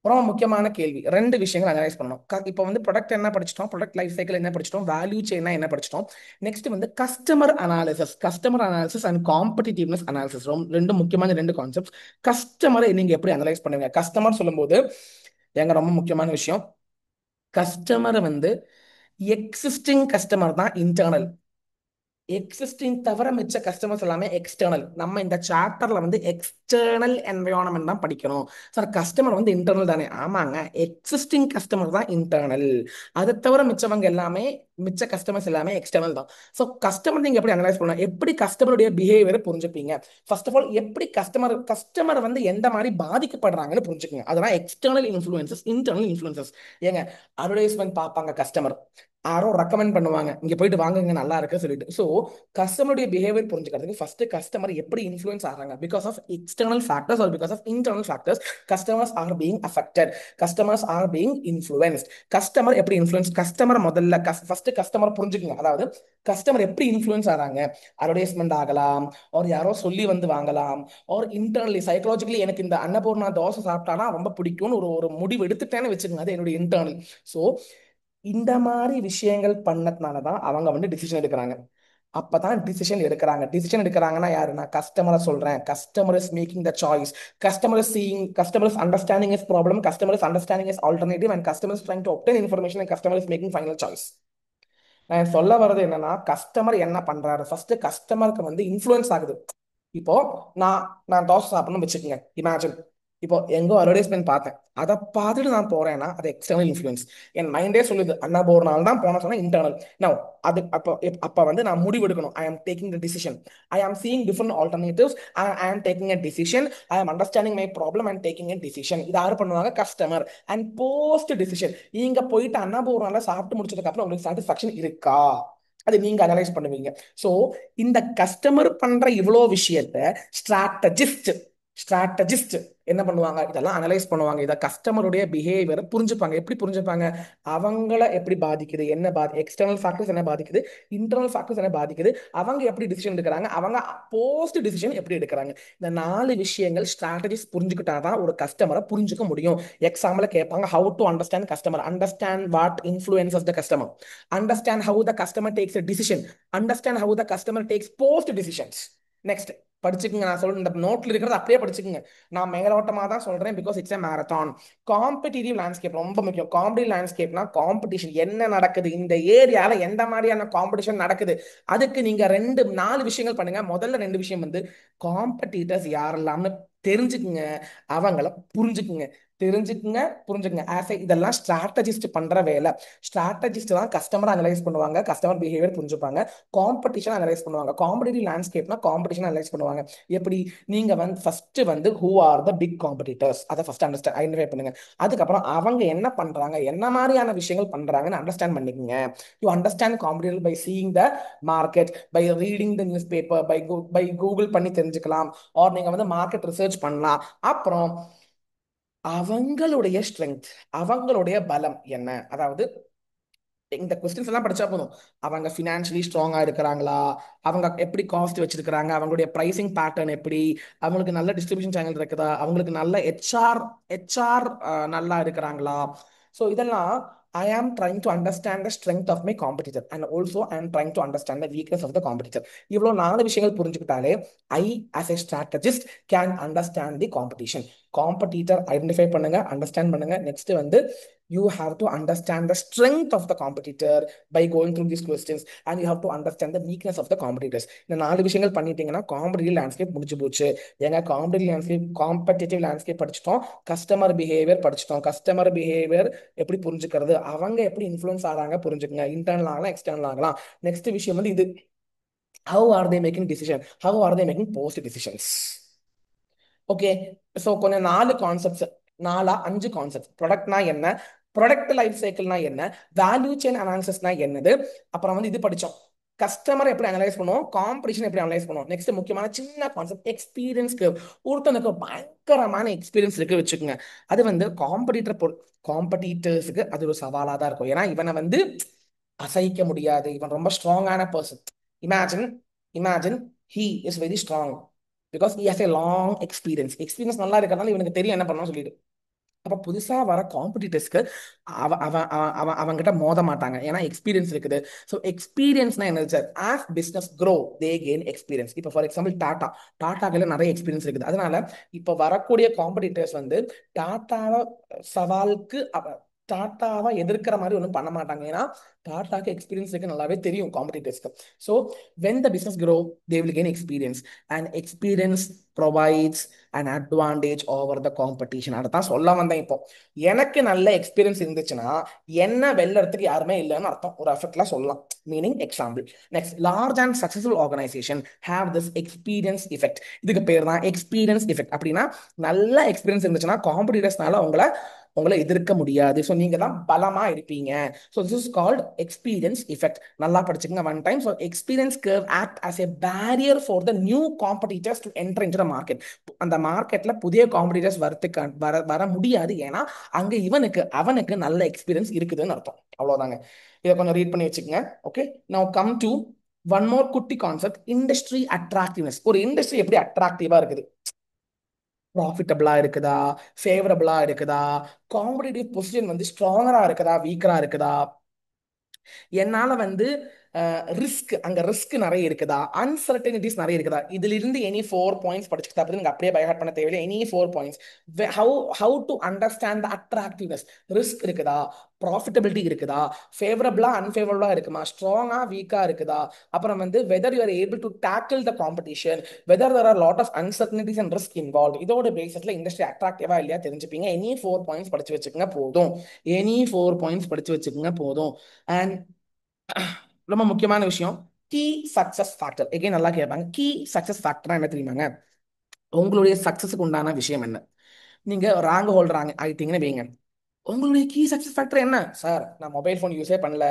ரொம்ப முக்கியமான கேள்வி. 2 விஷயங்கள் அனலைஸ் பண்ணணும். இப்போ வந்து ப்ராடக்ட் என்ன படிச்சிட்டோம், ப்ராடக்ட் லைஃப் சைக்கிள் என்ன படிச்சிட்டோம், வேல்யூ செயினா என்ன படிச்சிட்டோம். நெக்ஸ்ட் வந்து customer analysis and competitiveness analysis. ரெண்டு முக்கியமான 2 கான்செப்ட்ஸ். கஸ்டமரை நீங்க எப்படி அனலைஸ் பண்ணுவீங்க? கஸ்டமர் சொல்லும்போது எங்க ரொம்ப முக்கியமான விஷயம், கஸ்டமரை வந்து எக்ஸிஸ்டிங் கஸ்டமர் தான் இன்டர்னல். எக்ஸிஸ்டிங் தவிர மிச்ச கஸ்டமர்ஸ் எல்லாமே எக்ஸ்டர்னல். நம்ம இந்த சாப்டர்ல வந்து எக்ஸ்டர்னல் என்வயான்மெண்ட் தான் படிக்கணும். சார் கஸ்டமர் வந்து இன்டர்னல் தானே? ஆமாங்க, எக்ஸிஸ்டிங் கஸ்டமர் தான் இன்டர்னல். அதை தவிர மிச்சவங்க எல்லாமே, மிச்ச கஸ்டமர்ஸ் எல்லாமே எக்ஸ்டர்னல் தான். ஸோ கஸ்டமர் நீங்க எப்படி அனலைஸ் பண்ணணும், எப்படி கஸ்டமருடைய பிஹேவியரை புரிஞ்சுப்பீங்க? ஃபர்ஸ்ட் ஆஃப் ஆல் எப்படி கஸ்டமர் வந்து எந்த மாதிரி பாதிக்கப்படுறாங்கன்னு புரிஞ்சுக்கங்க. அதெல்லாம் எக்ஸ்டர்னல் இன்ஃப்ளூயன்சஸ், இன்டர்னல் இன்ஃப்ளூயன்சஸ். ஏங்க, அட்வர்டைஸ்மெண்ட் பார்ப்பாங்க கஸ்டமர், யாரோ ரெக்கமெண்ட் பண்ணுவாங்க, இங்க போயிட்டு வாங்குங்க நல்லா இருக்கு சொல்லிட்டு. ஸோ கஸ்டமருடைய பிஹேவியர் புரிஞ்சுக்கிறதுக்கு ஃபர்ஸ்ட் கஸ்டமர் எப்படி இன்ஃப்ளூயன்ஸ் ஆகிறாங்க, because of external factors or because of internal factors, customers are being affected, customers are being influenced. Customer எப்படி இன்ஃப்ளூயன்ஸ், கஸ்டமர் முதல்ல ஃபர்ஸ்ட் கஸ்டமர் புரிஞ்சுக்குங்க. அதாவது கஸ்டமர் எப்படி இன்ஃப்ளூயன்ஸ் ஆகிறாங்க, அட்வர்டைஸ்மெண்ட் ஆகலாம், ஒரு யாரோ சொல்லி வந்து வாங்கலாம், ஒரு இன்டர்னலி சைக்காலஜிக்கலி எனக்கு இந்த அன்னபூர்ணா தோசை சாப்பிட்டானா ரொம்ப பிடிக்கும்னு ஒரு ஒரு முடிவு எடுத்துட்டேன்னு வச்சுக்கோங்க, அது என்னுடைய இன்டர்னல். ஸோ இந்த மாதிரி விஷயங்கள் பண்ணதுனால தான் அவங்க வந்து டிசிஷன் எடுக்கிறாங்க. அப்பதான் டிசிஷன் எடுக்கிறாங்கன்னா யாருன்னா கஸ்டமரை சொல்றேன். Customer is making the choice, customer is seeing, customer is understanding is problem, customer is understanding is alternative, and customer is trying to obtain information, and customer is making final choice. நான் சொல்ல வர்றது என்னன்னா, customer என்ன பண்றாரு, first கஸ்டமருக்கு வந்து influence ஆகுது. இப்போ நான் நான் தோசை சாப்பிடணும்னு வச்சுக்கோங்க, இமேஜின். இப்போ எங்கோ அட்வர்டைஸ்மெண்ட் பார்த்தேன், அதை பார்த்துட்டு நான் போறேன்னா அது எக்ஸ்டர்னல் இன்ஃப்ளூயன்ஸ். என் மைண்டே சொல்லுது அண்ணா ஒரு நாள் தான் போன சொன்னா இன்டர்னல். நான் அது அப்போ வந்து நான் முடிவு எடுக்கணும். ஐ ஆம் டேக்கிங் த டிசிஷன், ஐ ஆம் சீயிங் டிஃபரெண்ட் ஆல்டர்னேட்டிவ்ஸ், ஐ ஆம் டேக்கிங் அ டிசிஷன், ஐ ஆம் understanding my problem and taking a decision. இது யாரு பண்ணுவாங்க? கஸ்டமர். அண்ட் போஸ்ட் டிசிஷன், நீங்க போயிட்டு அண்ணா ஒரு நாள் சாப்பிட்டு முடிச்சதுக்கு அப்புறம் உங்களுக்கு சாட்டிஸ்ஃபேக்ஷன் இருக்கா, அது நீங்க அனலைஸ் பண்ணுவீங்க. சோ இந்த கஸ்டமர் பண்ற இவ்வளோ விஷயத்த ஸ்ட்ராட்டஜிஸ்ட் ஸ்ட்ராட்டஜிஸ்ட் என்ன பண்ணுவாங்க, இதெல்லாம் அனலைஸ் பண்ணுவாங்க. இதை கஸ்டமருடைய பிஹேவியரை புரிஞ்சுப்பாங்க. எப்படி புரிஞ்சுப்பாங்க? அவங்கள எப்படி பாதிக்குது, என்ன எக்ஸ்டர்னல் ஃபேக்டர்ஸ் என்ன பாதிக்குது, இன்டர்னல் ஃபேக்டர்ஸ் என்ன பாதிக்குது, அவங்க எப்படி டிசிஷன் எடுக்கிறாங்க, அவங்க போஸ்ட் டிசிஷன் எப்படி எடுக்கிறாங்க. இந்த 4 விஷயங்கள் ஸ்ட்ராட்டஜிஸ் புரிஞ்சுக்கிட்டாதான் ஒரு கஸ்டமரை புரிஞ்சுக்க முடியும். எக்ஸாம்பிள் கேட்பாங்க, how to understand customer, understand what influences the customer, understand how the customer takes a decision, understand how the customer takes post decisions. Next படிச்சுக்குங்க. நான் சொல்ற இந்த நோட்ல இருக்கிறது அப்படியே படிச்சுக்குங்க. நான் மேலோட்டமா தான் சொல்றேன், because it's a marathon. Competitive landscape ரொம்ப முக்கியம். காம்படிட்டிவ் லேண்ட்ஸ்கேப்னா காம்படிஷன் என்ன நடக்குது, இந்த ஏரியால எந்த மாதிரியான காம்படிஷன் நடக்குது. அதுக்கு நீங்க 4 விஷயங்கள் பண்ணுங்க. முதல்ல 2 விஷயம் வந்து காம்படிட்டர்ஸ் யாரெல்லாம்னு தெரிஞ்சுக்குங்க, அவங்கள புரிஞ்சுக்குங்க. தெரிஞ்சுக்குங்க, புரிஞ்சுக்குங்க. இதெல்லாம் ஸ்ட்ராட்டஜிஸ்ட் பண்ற வேலை. ஸ்ட்ராட்டஜிஸ்ட் தான் கஸ்டமர் அனலைஸ் பண்ணுவாங்க, கஸ்டமர் பிஹேவியர் புரிஞ்சுப்பாங்க, காம்படிஷன் அனலைஸ் பண்ணுவாங்க. காம்படிட்டிவ் லேண்ட்ஸ்கேப்னா காம்படிஷன் அனலைஸ் பண்ணுவாங்க. எப்படி? நீங்க வந்து ஃபர்ஸ்ட் வந்து who are the big competitors, அதை ஃபர்ஸ்ட் ஐடென்டிஃபை பண்ணுங்க. அதுக்கப்புறம் அவங்க என்ன பண்றாங்க, என்ன மாதிரியான விஷயங்கள் பண்றாங்கன்னு அண்டர்ஸ்டாண்ட் பண்ணிக்கங்க. You understand competitor by seeing the market, by reading the newspaper, by Google பண்ணி தெரிஞ்சுக்கலாம், ஆர் நீங்க வந்து மார்க்கெட் ரிசர்ச் பண்ணலாம். அப்புறம் அவங்களுடைய ஸ்ட்ரென்த், அவங்களுடைய பலம் என்ன, அதாவது இந்த கொஸ்டின்ஸ் எல்லாம் படிச்சா போதும். அவங்க ஃபினான்ஷியலி ஸ்ட்ராங்கா இருக்கிறாங்களா, அவங்க எப்படி காஸ்ட் வச்சிருக்கிறாங்க, அவங்களுடைய பிரைசிங் பேட்டர்ன் எப்படி, அவங்களுக்கு நல்ல டிஸ்ட்ரிபியூஷன் சேனல் இருக்குதா, அவங்களுக்கு நல்ல ஹெச்ஆர் நல்லா இருக்கிறாங்களா. ஸோ இதெல்லாம் I am trying to understand the strength of my competitor, and also I am trying to understand the weakness of the competitor. இவ்வளோ 4 விஷயங்கள் புரிஞ்சுக்கிட்டாலே I as a strategist can understand the competition. Competitor identify பண்ணுங்க, understand பண்ணுங்க. Next வந்து you have to understand the strength of the competitor by going through these questions, and you have to understand the weakness of the competitors. இந்த 4 விஷயங்கள் பண்ணிட்டீங்கன்னா competitive landscape முடிஞ்சு போச்சு. ஏங்க competitive landscape, competitive landscape படிச்சிட்டோம், customer behaviour படிச்சிட்டோம். Customer behaviour எப்படி புரிஞ்சுக்கிறது, அவங்க எப்படி இன்ஃப்ளூயன்ஸ் ஆகிறாங்க புரிஞ்சுக்கங்க. இன்டர்னல் ஆகலாம், எக்ஸ்டர்னல் ஆகலாம். நெக்ஸ்ட் விஷயம் வந்து இது How are they making decision? How are they making post decisions? Okay. So கொஞ்சம் 4 கான்செப்ட்ஸ், 5 கான்செப்ட். ப்ராடக்ட்னா என்ன, ப்ராடக்ட் லைஃப் சைக்கிள்னா என்ன, வேல்யூ செயின் அனாலிசிஸ்னா என்னது, அப்புறம் வந்து இது படித்தோம், கஸ்டமர் எப்படி அனலைஸ் பண்ணுவோம், காம்படிஷன் எப்படி அனலைஸ் பண்ணுவோம். நெக்ஸ்ட் முக்கியமான சின்ன கான்செப்ட் எக்ஸ்பீரியன்ஸ் கர்வ். ஒருத்தனுக்கு பயங்கரமான எக்ஸ்பீரியன்ஸ் இருக்கு வச்சுக்கோங்க, அது வந்து காம்படிட்டர்ஸுக்கு அது ஒரு சவாலாக தான் இருக்கும். ஏன்னா இவனை வந்து அசைக்க முடியாது, இவன் ரொம்ப ஸ்ட்ராங்கான person. Imagine imagine he is very strong because he has a long experience. Experience நல்லா இருக்கிறதுனால இவனுக்கு தெரியும் என்ன பண்ணணும்னு சொல்லிட்டு. அப்போ புதுசாக வர காம்படிட்டர்ஸ்க்கு அவ அவ அவ- அவ அவங்கிட்ட மோத மாட்டாங்க, ஏன்னா எக்ஸ்பீரியன்ஸ் இருக்குது. ஸோ எக்ஸ்பீரியன்ஸ்னா என்னது சார்? ஆஸ் பிஸ்னஸ் க்ரோ தே கெயின் எக்ஸ்பீரியன்ஸ். இப்போ ஃபார் எக்ஸாம்பிள் டாட்டாக்கில் நிறைய எக்ஸ்பீரியன்ஸ் இருக்குது. அதனால இப்போ வரக்கூடிய காம்படிட்டர்ஸ் வந்து டாட்டாவை சவாலுக்கு டாட்டாவை எதிர்க்கிற மாதிரி ஒன்றும் பண்ண மாட்டாங்க, ஏன்னா டாட்டாக்கு எக்ஸ்பீரியன்ஸ் இருக்கு, நல்லாவே தெரியும் காம்படிட்டர்ஸ்க்கு. So when the business grow they will gain experience, and experience provides and advantage over the competition. அதை தான் சொல்ல வந்தேன். இப்போ எனக்கு நல்ல எக்ஸ்பீரியன்ஸ் இருந்துச்சுன்னா என்ன வெல்லறதுக்கு யாருமே இல்லைன்னு அர்த்தம், ஒரு எஃபெக்ட்ல சொல்லலாம். Meaning example. Next, large and successful organisation have this experience effect. இதுக்கு பேர் தான் எக்ஸ்பீரியன்ஸ் எஃபெக்ட். அப்படின்னா நல்ல எக்ஸ்பீரியன்ஸ் இருந்துச்சுன்னா காம்படிட்டர்ஸ்னால உங்களை எதிர்க்க முடியாது. ஸோ நீங்க தான் பலமா இருப்பீங்க. So this is called experience effect. நல்லா படிச்சுங்க one time. So experience curve act as a barrier for the new competitors to enter into the market. அந்த மார்க்கெட்ல புதிய காம்படிட்டர்ஸ் வரத்துக்கு வர முடியாது, ஏன்னா அங்க அவனுக்கு நல்ல எக்ஸ்பீரியன்ஸ் இருக்குதுன்னு அர்த்தம். அவ்வளவுதாங்க. இதை கொஞ்சம் ரீட் பண்ணி வச்சுக்கோங்க. Okay, now come to one more குட்டி கான்செப்ட், இண்டஸ்ட்ரி அட்ராக்டிவ்னஸ். ஒரு இண்டஸ்ட்ரி எப்படி அட்ராக்டிவா இருக்குது? ப்ராஃபிட்டபிளா இருக்குதா, ஃபேவரபிளா இருக்குதா, காம்படிட்டிவ் பொசிஷன் வந்து ஸ்ட்ராங்கரா இருக்குதா, வீக்கரா இருக்குதா, என்னால வந்து ரிஸ்க் நிறைய இருக்குதா, அன்சர்டனிட்டிஸ் நிறைய இருக்குதா. இதுல இருந்து எனி 4 பாயிண்ட்ஸ் படிச்சுக்கிட்டா அப்படி நீங்க அப்படியே பைஹார்ட் பண்ண தேவையில்லை. Any 4 points. How to understand the attractiveness. Risk இருக்குதா, ப்ராஃபிட்டபிலிட்டி இருக்குதா, ஃபேவரபிளா அன்ஃபேவரபிளா இருக்குமா, ஸ்ட்ராங்கா வீக்கா இருக்குதா, அப்புறம் வந்து whether you are able to tackle the competition, whether there are lot of uncertainties and risk involve. இதோட பேசிஸ்ல இண்டஸ்ட்ரி அட்ராக்டிவா இல்லையா தெரிஞ்சுப்பீங்க. எனி 4 பாயிண்ட்ஸ் படிச்சு வச்சுக்கோங்க போதும். அண்ட் ரொம்ப முக்கியமான விஷயம், கீ சக்சஸ் ஃபேக்டர். எகைன் நல்லா கேட்பாங்க, கீ சக்சஸ் ஃபேக்டர் என்ன தெரியுமாங்க? உங்களுடைய சக்சஸுக்கு உண்டான விஷயம் என்ன? நீங்க ரேங்க் ஹோல்டர் ஆயிட்டீங்கன்னு வைங்க, உங்களுடைய கீ சக்சஸ் ஃபேக்டர் என்ன? சார், நான் மொபைல் ஃபோன் யூஸே பண்ணல,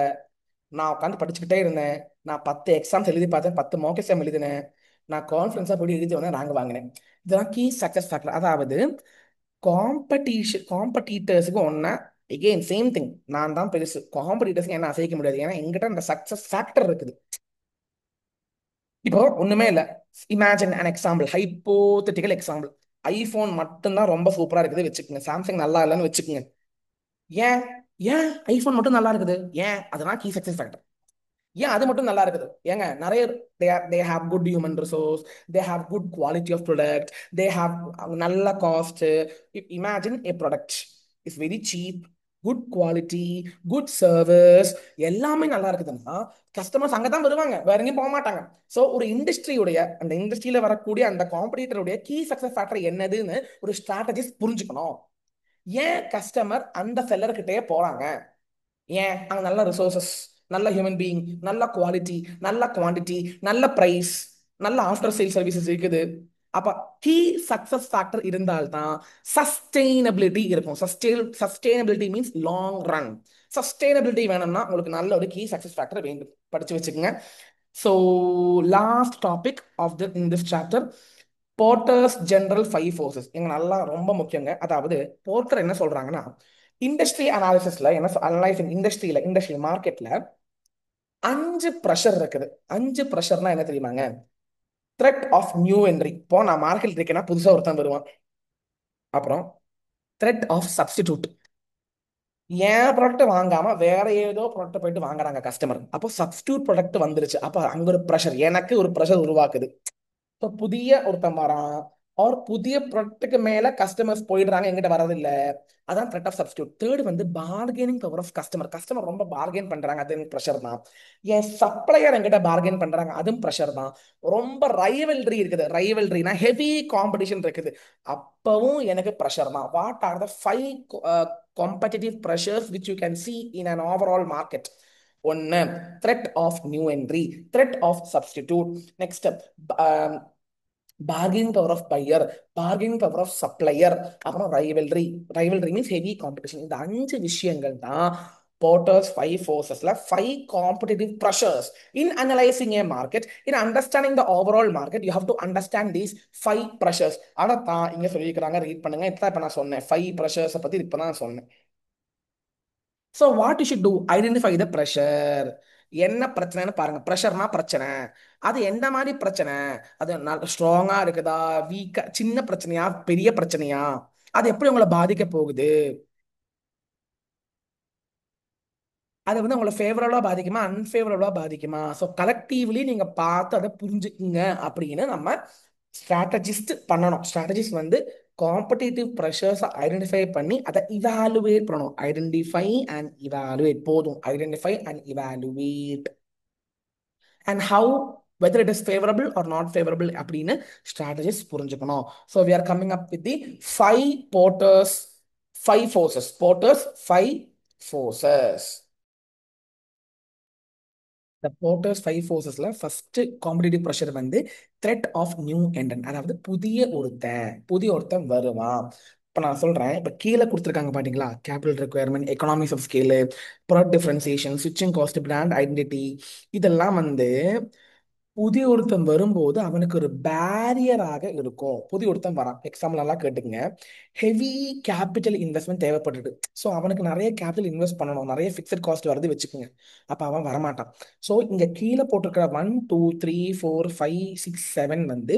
நான் உட்காந்து படிச்சுக்கிட்டே இருந்தேன், நான் 10 எக்ஸாம்ஸ் எழுதி பார்த்தேன், 10 மார்க் எக்ஸாம் எழுதினேன், நான் கான்ஃபிடன்ஸாக போய் எழுதி வந்தேன், ரேங்க் வாங்கினேன். இதெல்லாம் கீ சக்சஸ் ஃபேக்டர். அதாவது காம்படிட்டர்ஸுக்கு ஒன்னா, எகெயின் சேம் திங், நான் தான் பெருசு, காம்படிட்டர்ஸ்க்கு என்ன அசைக்க முடியாது, ஏன்னா எங்கிட்ட அந்த சக்சஸ் ஃபேக்டர் இருக்குது. இப்போ ஒண்ணுமே இல்ல, imagine an example, hypothetical example. IPhone மட்டும்தான் ரொம்ப சூப்பரா இருக்குது வச்சுக்கோங்க, சாம்சங் நல்லா இல்லைன்னு வச்சுக்கோங்க. ஏன் ஏன் ஐபோன் மட்டும் நல்லா இருக்குது? ஏன்? அதெல்லாம் கீ சக்சஸ் ஃபேக்டர். ஏன் அது மட்டும் நல்லா இருக்குது? ஏங்க நிறைய they have good human resource, they have good quality of product, they have நல்ல cost. imagine a product is very cheap, good quality, good service, எல்லாமே நல்லா இருக்குதுன்னா கஸ்டமர்ஸ் அங்கே தான் வருவாங்க, வேற எங்கேயும் போக மாட்டாங்க. ஸோ ஒரு இண்டஸ்ட்ரியுடைய, அந்த இண்டஸ்ட்ரியில வரக்கூடிய அந்த காம்படிட்டருடைய கீ சக்சஸ் ஃபேக்டர் என்னதுன்னு ஒரு ஸ்ட்ராட்டஜிஸ்ட் புரிஞ்சுக்கணும். ஏன் கஸ்டமர் அந்த செல்லர்கிட்டயே போறாங்க? ஏன்? அங்க நல்ல ரிசோர்சஸ், நல்ல ஹியூமன் பீயிங், நல்ல குவாலிட்டி, நல்ல குவாண்டிட்டி, நல்ல பிரைஸ், நல்ல ஆஃப்டர் சேல் சர்வீசஸ் இருக்குது. அப்ப கீ சக்சஸ் ஃபேக்டர் இருந்தால்தான் சஸ்டெயினபிலிட்டி இருக்கும். Sustainability means long run. Sustainability வேணும்னா உங்களுக்கு நல்ல ஒரு கீ சக்சஸ் ஃபேக்டர் வேண்டும், படிச்சு வச்சுக்கோங்க. So last topic of the in this chapter, Porter's general 5 forces. எங்க நல்லா ரொம்ப முக்கியங்க. அதாவது போர்ட்டர் என்ன சொல்றாங்கன்னா, இண்டஸ்ட்ரி அனாலிசிஸ்ல என்ன அனலைசிங் இண்டஸ்ட்ரி மார்க்கெட்ல 5 ப்ரெஷர் இருக்குது. 5 ப்ரெஷர்னா என்ன தெரியுமாங்க? Threat of new entry. இப்போ நான் மார்க்கெட் இருக்கேன்னா புதுசா ஒருத்தன் வருவான். அப்புறம் த்ரெட் ஆஃப் சப்ஸ்டிடியூட், ஏன் ப்ராடக்ட் வாங்காம வேற ஏதோ ப்ராடக்ட் போயிட்டு வாங்குறாங்க கஸ்டமர், அப்போ சப்ஸ்டியூட் ப்ராடக்ட் வந்துருச்சு, அப்போ அங்க ஒரு ப்ரெஷர், எனக்கு ஒரு ப்ரெஷர் உருவாக்குது. இப்போ புதிய ஒருத்தன் வரான், ஒரு புதிய ப்ராடக்ட்டுக்கு மேல கஸ்டமர்ஸ் போயிடுறாங்க, எங்கிட்ட வரதில்லை, அதான் த்ரெட் ஆஃப் சப்ஸ்டியூட். தேர்ட் வந்து பார்கெனிங் பவர் ஆஃப் கஸ்டமர் ரொம்ப பார்கெயின் பண்றாங்க, அது எனக்கு ப்ரெஷர் தான். என் சப்ளையர் என்கிட்ட பார்கெயின் பண்றாங்க, அதுவும் ப்ரெஷர் தான். ரொம்ப ரைவல்ரி இருக்குது, ரைவல்ரினா ஹெவி காம்படிஷன் இருக்குது, அப்பவும் எனக்கு ப்ரெஷர் தான். What are the 5 competitive pressures which you can see in an overall market? ஒன்னு threat of new entry, threat of substitute, next bargaining power of buyer, bargaining power of supplier, அப்புறம் rivalry. Rivalry means heavy competition. இந்த அஞ்சு விஷயங்கள் தான் Porter's five forcesல five competitive pressures. In analyzing a market, in understanding the overall market, you have to understand these five pressures. அதான் இங்க சொல்லியிருக்கிறாங்க, read பண்ணுங்க. இதான் இப்ப நான் சொன்னேன், five pressures பத்தி இப்ப தான் சொன்னேன். So what you should do, identify the pressure. என்ன பிரச்சனைன்னு பாருங்க. ப்ரெஷர்னா பிரச்சனை, அது எந்த மாதிரி பிரச்சனை, அது ஸ்ட்ராங்கா இருக்குதா, வீக்கா, சின்ன பிரச்சனையா, பெரிய பிரச்சனையா, அது எப்படி உங்களை பாதிக்க போகுது, அது வந்து உங்களை ஃபேவரபுளா பாதிக்குமா அன்ஃபேவரபுளா பாதிக்குமா. ஸோ கலெக்டிவ்லி நீங்க பார்த்து அதை புரிஞ்சுக்குங்க அப்படின்னு நம்ம ஸ்ட்ராட்டஜிஸ்ட் பண்ணணும். ஸ்ட்ராட்டஜிஸ்ட் வந்து காம்படிட்டிவ் ப்ரெஷர்ஸ் ஐடென்டிஃபை பண்ணி அதை இவாலுவேட் பண்ணணும். ஐடென்டிஃபை அண்ட் இவாலுவேட் போதும். Identify and evaluate and how whether it is favourable or not favourable அப்படின்னு ஸ்ட்ராட்டஜிஸ்ட் புரிஞ்சுக்கணும். So we are coming up with the five porters, five forces. Porters five forces. இந்த porters five ஃபோர்ஸஸ்ல first competitive pressure வந்து threat of new entrant, அதாவது புதிய ஒருத்தன் வருவான். இப்போ நான் சொல்றேன், இப்போ கீழே கொடுத்துருக்காங்க பாத்தீங்களா, capital requirement, economics of scale, product differentiation, ஸ்விட்சிங் காஸ்ட், பிராண்ட் ஐடென்டிட்டி, இதெல்லாம் வந்து புதிய ஒருத்தன் வரும்போது அவனுக்கு ஒரு பேரியராக இருக்கும். புதிய ஒருத்தன் வரான், எக்ஸாம்பிள் நல்லா கேட்டுக்கங்க. ஹெவி கேபிட்டல் இன்வெஸ்ட்மெண்ட் தேவைப்படுது. ஸோ அவனுக்கு நிறைய கேபிட்டல் இன்வெஸ்ட் பண்ணணும், நிறைய ஃபிக்ஸட் காஸ்ட் வருது வச்சுக்கோங்க. அப்போ அவன் வரமாட்டான். ஸோ இங்க கீழே போட்டிருக்கிற 1 2 3 4 5 6 7 வந்து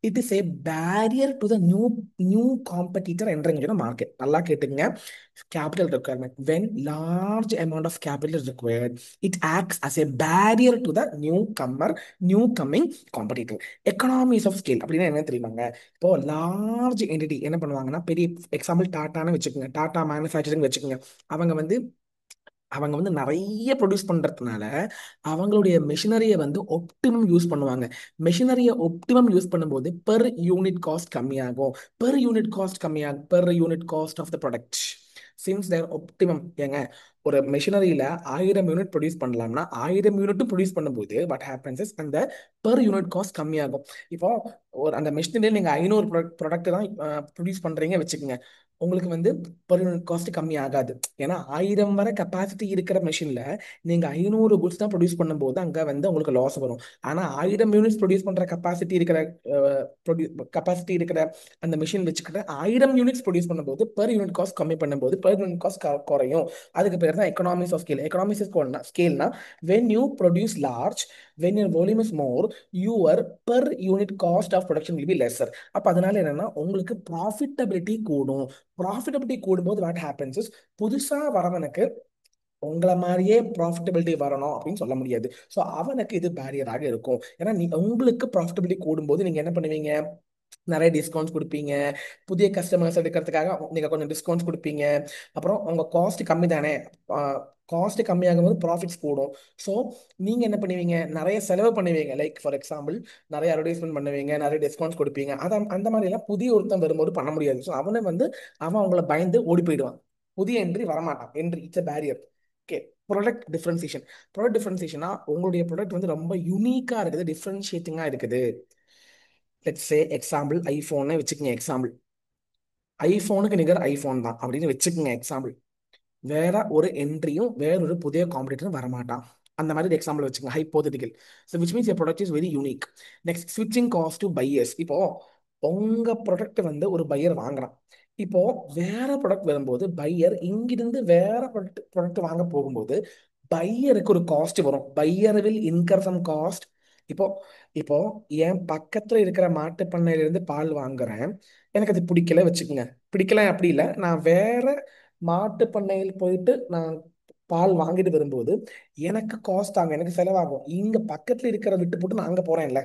it is a barrier to the new new competitor entering market. நல்லா கேட்டுங்க. capital requirement, when large amount of capital is required, it acts as a barrier to the new coming competitor. Economies of scale அப்படின்னா என்ன தெரியுமாங்க? இப்போ large entity என்ன பண்ணுவாங்கன்னா, பெரிய example டாட்டான்னு வச்சுக்கோங்க, டாடா மேனுஃபேக்சரிங் வச்சுக்கோங்க. அவங்க வந்து அவங்க வந்து நிறைய ப்ரொடியூஸ் பண்றதுனால அவங்களுடைய மெஷினரியை வந்து ஒப்டிமம் யூஸ் பண்ணுவாங்க. மெஷினரியை ஒப்டிமம் யூஸ் பண்ணும்போது பெர் யூனிட் காஸ்ட் கம்மியாகும். Per unit cost of the product since there optimum. ஏங்க, ஒரு மெஷினரியில 1000 யூனிட் ப்ரொடியூஸ் பண்ணலாம்னா 1000 யூனிட்டும் ப்ரொடியூஸ் பண்ணும்போது வாட் ஹேப்பன்ஸ் இஸ் அந்த பெர் யூனிட் காஸ்ட் கம்மியாகும். இப்போ ஒரு அந்த மெஷினரியில் நீங்க 500 ப்ராடக்ட் தான் ப்ரொடியூஸ் பண்றீங்க வச்சுக்கோங்க, உங்களுக்கு வந்து பெர் யூனிட் காஸ்ட் கம்மி ஆகாது. ஏன்னா 1000 வரை கெப்பாசிட்டி இருக்கிற மெஷின்ல நீங்க 500 குட்ஸ் தான் ப்ரொடியூஸ் பண்ணும்போது அங்க வந்து உங்களுக்கு லாஸ் வரும். ஆனா 1000 யூனிட்ஸ் ப்ரொடியூஸ் பண்ற கெப்பாசிட்டி இருக்கிற அந்த மிஷின் வச்சுக்கிட்டு 1000 யூனிட்ஸ் ப்ரொடியூஸ் பண்ணும்போது பெர் யூனிட் காஸ்ட் கம்மி பண்ணும்போது பெர் யூனிட் காஸ்ட் குறையும். அதுக்கு பேர் தான் எக்கனாமிக்ஸ் ஆஃப் ஸ்கேல். எக்கனாமிக்ஸ் ஸ்கேல்னா when you produce large, when your volume is more, your per unit cost of production will be lesser. அப்ப அதனால என்னன்னா உங்களுக்கு ப்ராஃபிட்டபிலிட்டி கூடும். ப்ராஃபிட்டபிலிட்டி கூடும்போது வாட் ஹேப்பன்ஸ் இஸ் புதுசா வரவனுக்கு உங்களை மாதிரியே ப்ராஃபிட்டபிலிட்டி வரணும் அப்படின்னு சொல்ல முடியாது. ஸோ அவனுக்கு இது பேரியராக இருக்கும். ஏன்னா உங்களுக்கு ப்ராஃபிட்டபிலிட்டி கூடும்போது நீங்க என்ன பண்ணுவீங்க, நிறைய டிஸ்கவுண்ட்ஸ் கொடுப்பீங்க. புதிய கஸ்டமர்ஸ் எடுக்கிறதுக்காக நீங்க கொஞ்சம் டிஸ்கவுண்ட்ஸ் கொடுப்பீங்க. அப்புறம் உங்க காஸ்ட் கம்மி தானே, காஸ்ட் கம்மியாகும் போது ப்ராஃபிட்ஸ் கூடும். ஸோ நீங்க என்ன பண்ணுவீங்க, நிறைய செலவு பண்ணுவீங்க. லைக் ஃபார் எக்ஸாம்பிள் நிறைய அட்வர்டைஸ்மெண்ட் பண்ணுவீங்க, நிறைய டிஸ்கவுண்ட்ஸ் கொடுப்பீங்க. அந்த மாதிரி எல்லாம் புதிய ஒருத்தன் வரும்போது பண்ண முடியாது. ஸோ அவன் உங்களை பயந்து ஓடி போயிடுவான். புதிய என்ட்ரி வரமாட்டான். Entry it's barrier. Okay. Product differentiation. Product டிஃபரன்சியேஷனா உங்களுடைய ப்ராடக்ட் வந்து ரொம்ப யூனிக்கா இருக்குது, டிஃபரன்ஷியேட்டிங்கா இருக்குது. லெட்ஸ் சே எக்ஸாம்பிள் ஐஃபோன்னு வச்சுக்கோங்க. எக்ஸாம்பிள் ஐஃபோனுக்கு நிகர் ஐஃபோன் தான் அப்படின்னு வச்சுக்கோங்க. எக்ஸாம்பிள் வேற ஒரு என்ட்ரியும் வேற ஒரு புதிய காம்படிட்டரும் வரமாட்டான். அந்த மாதிரி எக்ஸாம்பிள் வச்சுக்கோங்க, hypothetical. So which means product is very unique. Next ஸ்விட்சிங் காஸ்ட் டு பையர்ஸ். இப்போ உங்க ப்ராடக்ட் வந்து ஒரு பையர் வாங்குறான். இப்போ வேற ப்ராடக்ட் வரும்போது பையர் இங்கிருந்து வேற ப்ராடக்ட் வாங்க போகும்போது பையருக்கு ஒரு காஸ்ட் வரும். Buyer will incur some cost. இப்போ இப்போ என் பக்கத்துல இருக்கிற மாட்டு பண்ணையில இருந்து பால் வாங்குறேன், எனக்கு அது பிடிக்கல வச்சுக்கோங்க. பிடிக்கல அப்படி இல்லை, நான் வேற மாட்டு பண்ணையில் போயிட்டு நான் பால் வாங்கிட்டு வரும்போது எனக்கு காஸ்ட் ஆகும், எனக்கு செலவாகும். இங்க பக்கத்துல இருக்கிற விட்டு போட்டு நான் அங்க போறேன்ல.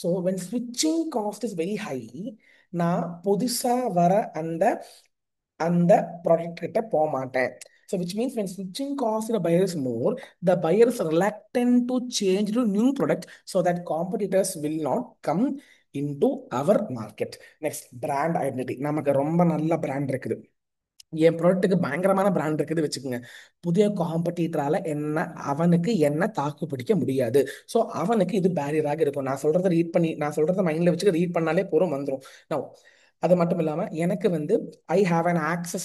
ஸோ வென் ஸ்விட்சிங் காஸ்ட் இஸ் வெரி ஹை, நான் புதுசா வர அந்த அந்த ப்ராடக்ட் கிட்ட போக மாட்டேன். So which means when switching cost in a buyer is more, the buyer is reluctant to change to new product so that competitors will not come into our market. Next, brand identity. நமக்கு ரொம்ப நல்ல brand இருக்குது. என் ப்ராடக்ட்டுக்கு பயங்கரமான brand இருக்குது வச்சுக்கோங்க. புதிய காம்படிட்டரால அவனுக்கு என்ன தாக்கு பிடிக்க முடியாது. ஸோ அவனுக்கு இது பேரியராக இருக்கும். நான் சொல்றத மைண்ட்ல வச்சுட்டு ரீட் பண்ணாலே போறோம் வந்துடும். நான் அது மட்டும் இல்லாம எனக்கு வந்து I have an access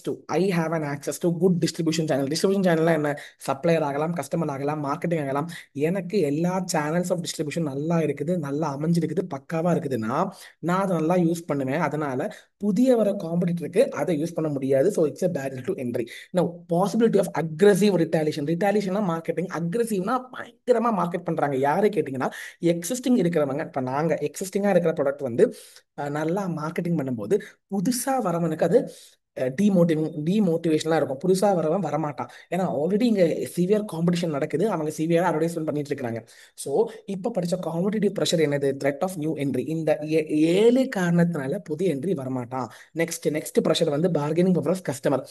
to good distribution channel. Distribution சேனல்ல என்ன, சப்ளையர் ஆகலாம், கஸ்டமர் ஆகலாம், மார்க்கெட்டிங் ஆகலாம். எனக்கு எல்லா சேனல்ஸ் ஆஃப் டிஸ்ட்ரிபியூஷன் நல்லா இருக்குது, நல்லா அமைஞ்சிருக்குது, பக்காவா இருக்குதுன்னா நான் அதை நல்லா யூஸ் பண்ணுவேன். அதனால புதிய வர காம்படிட்டருக்கு அதை யூஸ் பண்ண முடியாது. So it's a barrier to entry. No possibility of aggressive retaliation. ரிட்டாலியேஷனா மார்க்கெட்டிங், அக்ரெசிவ்னா பயங்கரமா மார்க்கெட் பண்றாங்க. யாரை கேட்டிங்கன்னா எக்ஸிஸ்டிங் இருக்கிறவங்க. இப்போ நாங்கள் எக்ஸிஸ்டிங்காக இருக்கிற ப்ராடக்ட் வந்து நல்லா மார்க்கெட்டிங் பண்ணும்போது புதுசாக வரவனுக்கு அது டிமோட்டிவேஷனாக இருக்கும். புதுசாக வரவன் வரமாட்டான். ஏன்னா ஆல்ரெடி இங்கே சிவியர் காம்படிஷன் நடக்குது, அவங்க சிவியராக அட்வர்டைஸ்மெண்ட் பண்ணிட்டு இருக்காங்க. ஸோ இப்போ படிச்ச காம்படிட்டிவ் ப்ரெஷர் என்னது, த்ரெட் ஆஃப் நியூ என்ட்ரி. இந்த 7 காரணத்தினால புதிய என்ட்ரி வரமாட்டான். நெக்ஸ்ட் ப்ரெஷர் வந்து பார்கெனிங் பவர் கஸ்டமர்.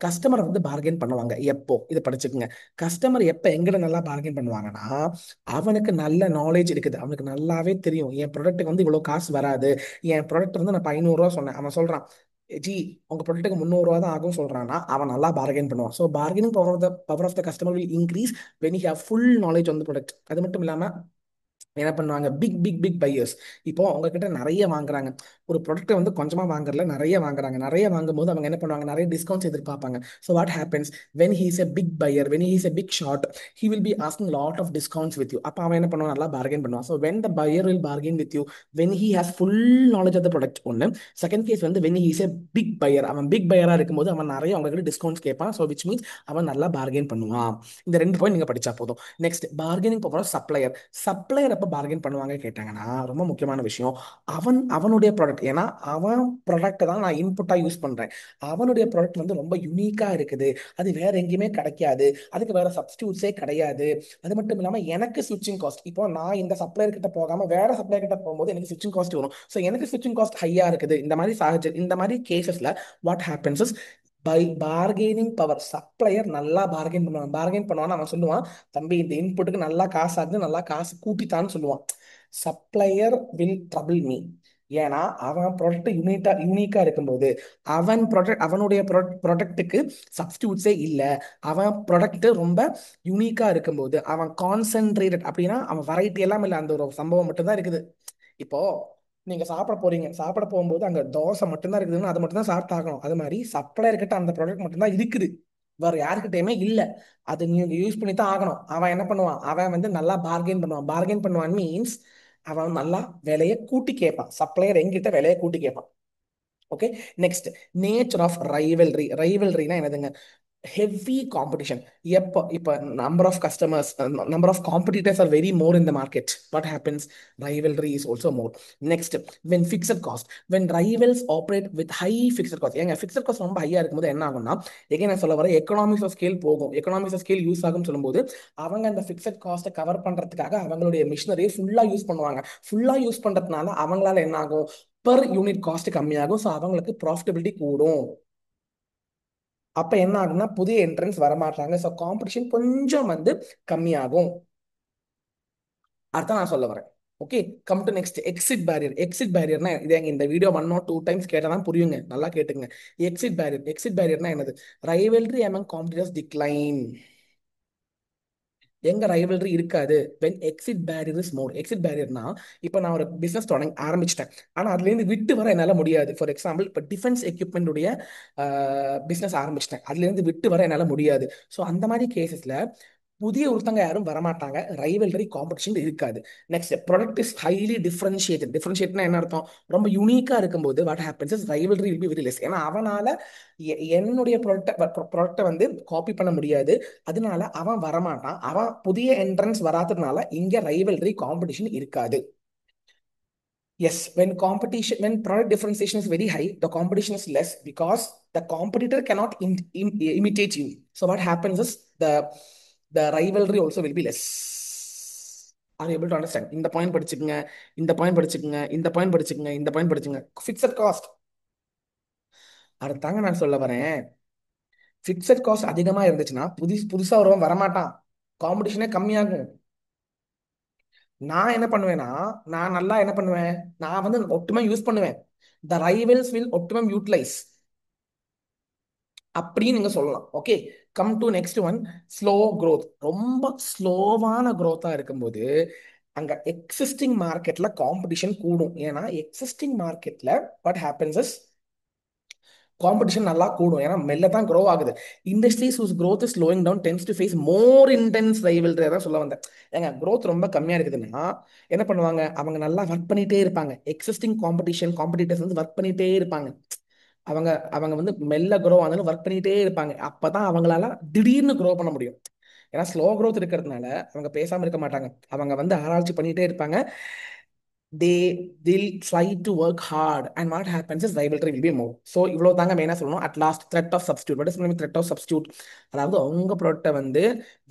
கஸ்டமர் வந்து பார்கெயின் பண்ணுவாங்க எப்போ, இதை படிச்சுக்குங்க. கஸ்டமர் எப்போ எங்கிட்ட நல்லா பார்கெயின் பண்ணுவாங்கன்னா, அவனுக்கு நல்ல நாலேஜ் இருக்குது, அவனுக்கு நல்லாவே தெரியும் என் ப்ராடக்ட்டுக்கு வந்து இவ்வளோ காசு வராது. என் ப்ராடக்ட் வந்து நான் இப்போ 500 ரூபா சொன்னேன், அவன் சொல்றான் ஜி உங்க ப்ராடக்ட்டுக்கு 300 ரூபா தான் ஆகும் சொல்றான்னா, அவன் நல்லா பார்கெயின் பண்ணுவான். So bargaining power of the customer will increase when you have full knowledge on the product. அது மட்டும் இல்லாம என்ன பண்ணுவாங்க, பிக் பிக் பிக் பையர்ஸ். இப்போ உங்ககிட்ட நிறைய வாங்குறாங்க, ஒரு ப்ராடக்ட்டை வந்து கொஞ்சமா வாங்குறதுல நிறைய வாங்குறாங்க. நிறைய வாங்கும்போது அவங்க என்ன பண்ணுவாங்க, நிறைய டிஸ்கவுண்ட்ஸ் எதிர்பார்ப்பாங்க. So what happens, when he is a big buyer, when he is a big short, he will be asking lot of discounts with you. அப்போ அவன் என்ன பண்ணுவான், நல்லா பார்கெயின் பண்ணுவான். So when the buyer will bargain with you, when he has full knowledge of the product ஒன்று. Second case வந்து when he is a big buyer, அவன் big பையரா இருக்கும்போது அவன் நிறைய உங்ககிட்ட டிஸ்கவுண்ட்ஸ் கேட்பான். ஸோ விச் மீன்ஸ் அவன் நல்லா பார்கெயின் பண்ணுவான். இந்த 2 பாயிண்ட் நீங்க படிச்சா போதும். Next bargaining power supplier. Supplier எப்போ பார்கெயின் பண்ணுவாங்க கேட்டாங்கன்னா, ரொம்ப முக்கியமான விஷயம், அவனுடைய ப்ராடக்ட். ஏன்னா அவன் ப்ராடக்ட் தான் நான் இன்புட்டா யூஸ் பண்றேன். அவனுடைய ப்ராடக்ட் வந்து ரொம்ப யூனிக்கா இருக்குது, அது வேற எங்கேயுமே கிடைக்காது, அதுக்கு வேற சப்ஸ்டியூட்ஸே கிடையாது. அது மட்டும் இல்லாம எனக்கு ஸ்விட்சிங் காஸ்ட், இப்போ நான் இந்த சப்ளையர் கிட்ட போகாம வேற சப்ளையர் கிட்ட போகும்போது எனக்கு ஸ்விட்சிங் காஸ்ட் வரும். ஸோ எனக்கு ஸ்விட்சிங் காஸ்ட் ஹையா இருக்குது. இந்த மாதிரி கேசஸ்ல what happens is, by bargaining power, supplier நல்லா பார்கெயின் பண்ணுவான். அவன் சொல்லுவான், தம்பி இந்த இன்புட்டுக்கு நல்லா காசு ஆகுது, நல்லா காசு கூட்டித்தான்னு சொல்லுவான். Supplier will trouble me. ஏன்னா அவன் ப்ராடக்ட் யூனிக்கா இருக்கும்போது, அவனுடைய ப்ராடக்ட்டுக்கு சப்ஸ்டியூட்ஸே இல்லை, அவன் ப்ராடக்ட் ரொம்ப யூனிக்கா இருக்கும்போது, அவன் கான்சென்ட்ரேட்டட் அப்படின்னா அவன் வெரைட்டி எல்லாம் இல்லை, அந்த ஒரு சம்பவம் மட்டும்தான் இருக்குது. இப்போ நீங்க சாப்பிட போறீங்க, சாப்பிட போகும்போது அங்க தோசை மட்டும்தான் இருக்குதுன்னு அதை மட்டும் தான் சாப்பிட்டாகணும். அது மாதிரி சப்ளையர் கிட்ட அந்த ப்ராடக்ட் மட்டும்தான் இருக்குது, வேற யாருக்கிட்டயுமே இல்ல. அது நீங்க யூஸ் பண்ணி தான் ஆகணும். அவன் என்ன பண்ணுவான், அவன் வந்து நல்லா பார்கெயின் பண்ணுவான் மீன்ஸ் அவன் நல்லா விலையை கூட்டி கேட்பான். சப்ளையர் எங்கிட்ட விலையை கூட்டி கேட்பான். ஓகே. நெக்ஸ்ட், நேச்சர் ஆஃப் ரைவல்ரினா என்னதுங்க, ஹெவி காம்படிஷன். இப்போ number of competitors are very more in the market. What happens, rivalry is also more. Next, when fixed cost, when rivals operate with high fixed cost. ஏங்க fixed cost ரொம்ப ஹையா இருக்கும்போது என்ன ஆகும்னா, எங்கே நான் சொல்ல வர எக்கனாமிக்ஸ் ஆஃப் ஸ்கேல் போகும். எக்கனாமிக்ஸ் ஆஃப் ஸ்கேல் யூஸ் ஆகும்னு சொல்லும்போது அவங்க அந்த ஃபிக்ஸட் காஸ்ட்டை கவர் பண்றதுக்காக அவங்களுடைய மிஷினரியை ஃபுல்லா யூஸ் பண்ணுவாங்க. ஃபுல்லா யூஸ் பண்றதுனால அவங்களால என்ன ஆகும், பெர் யூனிட் காஸ்ட் கம்மியாகும். ஸோ அவங்களுக்கு ப்ராஃபிட்டபிலிட்டி கூடும். அப்ப என்ன ஆகும்னா புதிய என்ட்ரன்ஸ் வரமாட்டாங்க. ஸோ காம்படிஷன் கொஞ்சம் வந்து கம்மியாகும். அதான் நான் சொல்ல வரேன். Okay. Come to next, exit பேரியர்னா இது எங்க இந்த வீடியோ 1 or 2 times கேட்டாதான் புரியுங்க, நல்லா கேட்டுங்க. எக்ஸிட் பேரியர்னா என்னது, ரைவல்ரி அமங் காம்படிட்டர்ஸ் டிக்ளைன். எங்க ரைவல்ரி இருக்காது, when exit barrier is more. Exit பேரியர்னா, இப்போ நான் ஒரு பிசினஸ் தொடங்கி ஆரம்பிச்சிட்டேன், ஆனா அதுல இருந்து விட்டு வர என்னால முடியாது. ஃபார் எக்ஸாம்பிள் இப்போ டிஃபென்ஸ் எக்யூப்மெண்ட் உடைய பிசினஸ் ஆரம்பிச்சிட்டேன், அதுல இருந்து விட்டு வர என்னால முடியாது. ஸோ அந்த மாதிரி கேசஸ்ல புதிய ஒருத்தங்க யாரும் வரமாட்டாங்க, ரைவல்ரி காம்படிஷன் இருக்காது. நெக்ஸ்ட், ப்ராடக்ட் இஸ் ஹைலி டிஃபரன்ஷியேட்னா என்ன அர்த்தம், ரொம்ப யூனிக்கா இருக்கும்போது what happens is rivalry will be very less. ஏன்னா அவனால என்னுடைய ப்ராடக்ட்டை வந்து காப்பி பண்ண முடியாது, அதனால அவன் வரமாட்டான். அவன் புதிய என்ட்ரன்ஸ் வராததுனால இங்க ரைவல்ரி காம்படிஷன் இருக்காது. Yes, when product differentiation is very high, the competition is less because the competitor cannot imitate you. So what happens is the rivalry also will be less. Are you able to understand? இந்த point படிச்சுக்கங்க, இந்த point படிச்சுக்கங்க, இந்த point படிச்சுக்கங்க, இந்த point படிச்சுங்க. Fixed cost, அடுத்தாங்க நான் சொல்ல வரேன். Fixed cost அதிகமா இருந்துச்சுன்னா புதுசா ஒருவன் வரமாட்டான், காம்படிஷனே கம்மியாகும். நான் என்ன பண்ணுவேன்னா, நான் நல்லா என்ன பண்ணுவேன், நான் வந்து ஒப்டிமம் யூஸ் பண்ணுவேன். த ரைவல்ஸ் வில் ஒப்டிமம் யூட்டிலைஸ். அப்படின்னு நீங்க சொல்லலாம். Okay, come to next one. Slow growth. ரொம்ப ஸ்லோவான growth-ஆ இருக்கும்போது அங்க எக்ஸிஸ்டிங் மார்க்கெட்ல காம்படிஷன் கூடும். ஏன்னா எக்ஸிஸ்டிங் மார்க்கெட்ல வாட் ஹேப்பன்ஸ் இஸ் காம்படிஷன் நல்லா கூடும். ஏன்னா மெல்ல தான் க்ரோ ஆகுது. Industries whose growth is slowing down tends to face more intense rivalry. தான் சொல்ல வந்தேன். ஏங்க growth ரொம்ப கம்மியா இருக்குதுன்னா என்ன பண்ணுவாங்க? அவங்க நல்லா ஒர்க் பண்ணிட்டே இருப்பாங்க. எக்ஸிஸ்டிங் காம்படிட்டர்ஸ் வந்து ஒர்க் பண்ணிட்டே இருப்பாங்க. அவங்க அவங்க வந்து மெல்ல க்ரோ ஆனாலும் ஒர்க் பண்ணிட்டே இருப்பாங்க. அப்பதான் அவங்களால திடீர்னு க்ரோ பண்ண முடியும். ஏன்னா ஸ்லோ growth இருக்கிறதுனால அவங்க பேசாம இருக்க மாட்டாங்க. அவங்க வந்து ஆராய்ச்சி பண்ணிட்டே இருப்பாங்க. they will try to work hard, and what happens is rivalry will be more. So இவ்வளவு தாங்க மெயினா சொல்லணும். at last threat of substitute. what is the threat of substitute? அதாவது அவங்க ப்ராடக்ட்டை வந்து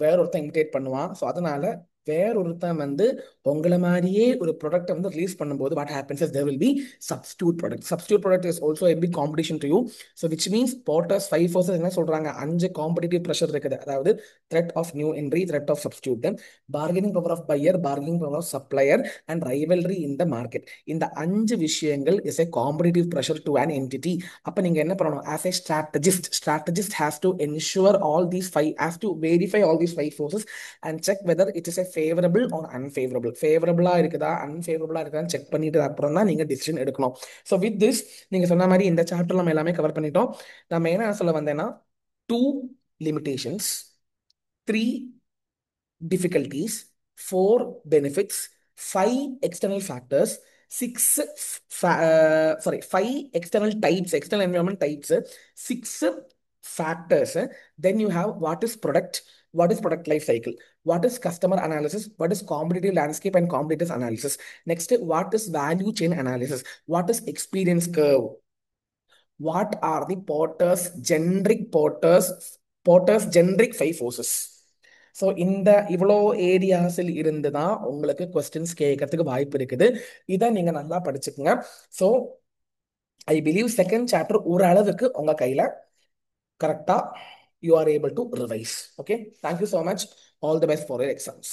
வேற ஒருத்தன் இமிடேட் பண்ணுவான். ஸோ அதனால வேற ஒருத்தன் வந்து உங்களை மாதிரியே ஒரு ப்ராடக்ட்டை வந்து ரிலீஸ் பண்ணும்போது what happens is there will be substitute product. Substitute product is also a big competition to you. So which means Porter's five forces என்ன சொல்றாங்க? 5 காம்படிட்டிவ் ப்ரெஷர் இருக்குது. அதாவது threat of new entry, threat of substitute, bargaining power of buyer, bargaining power of supplier, and rivalry in the market. இந்த 5 விஷயங்கள் is a competitive pressure to an entity. அப்ப நீங்க என்ன பண்ணணும்? as a strategist has to ensure all these five, has to verify all these five forces and check whether it is a favorable or unfavorable. ஃபேவரபிளா இருக்குதா அன்ஃபேவரபிளா இருக்குதான்னு check பண்ணிட்டு அப்புறம் தான் நீங்க டிசிஷன் எடுக்கணும். ஸோ வித் திஸ் நீங்க சொன்ன மாதிரி இந்த சாப்டர் நம்ம எல்லாமே கவர் பண்ணிட்டோம். நம்ம என்ன சொல்ல வந்தேன்னா, 2 limitations, 3 difficulties, 4 benefits, 5 external factors, 5 external environment types, 6 factors. Then you have what is product life cycle, what is customer analysis, what is competitive landscape and competitors analysis. Next, what is value chain analysis, what is experience curve, what are the Porter's generic 5 forces. So இந்த இவ்வளோ ஏரியாஸில் இருந்து தான் உங்களுக்கு questions கேட்கறதுக்கு வாய்ப்பு இருக்குது. இதை நீங்க நல்லா படிச்சுக்கோங்க. So I believe second chapter ஓரளவுக்கு உங்க கையில கரெக்டா you are able to revise. Okay, thank you so much. All the best for your exams.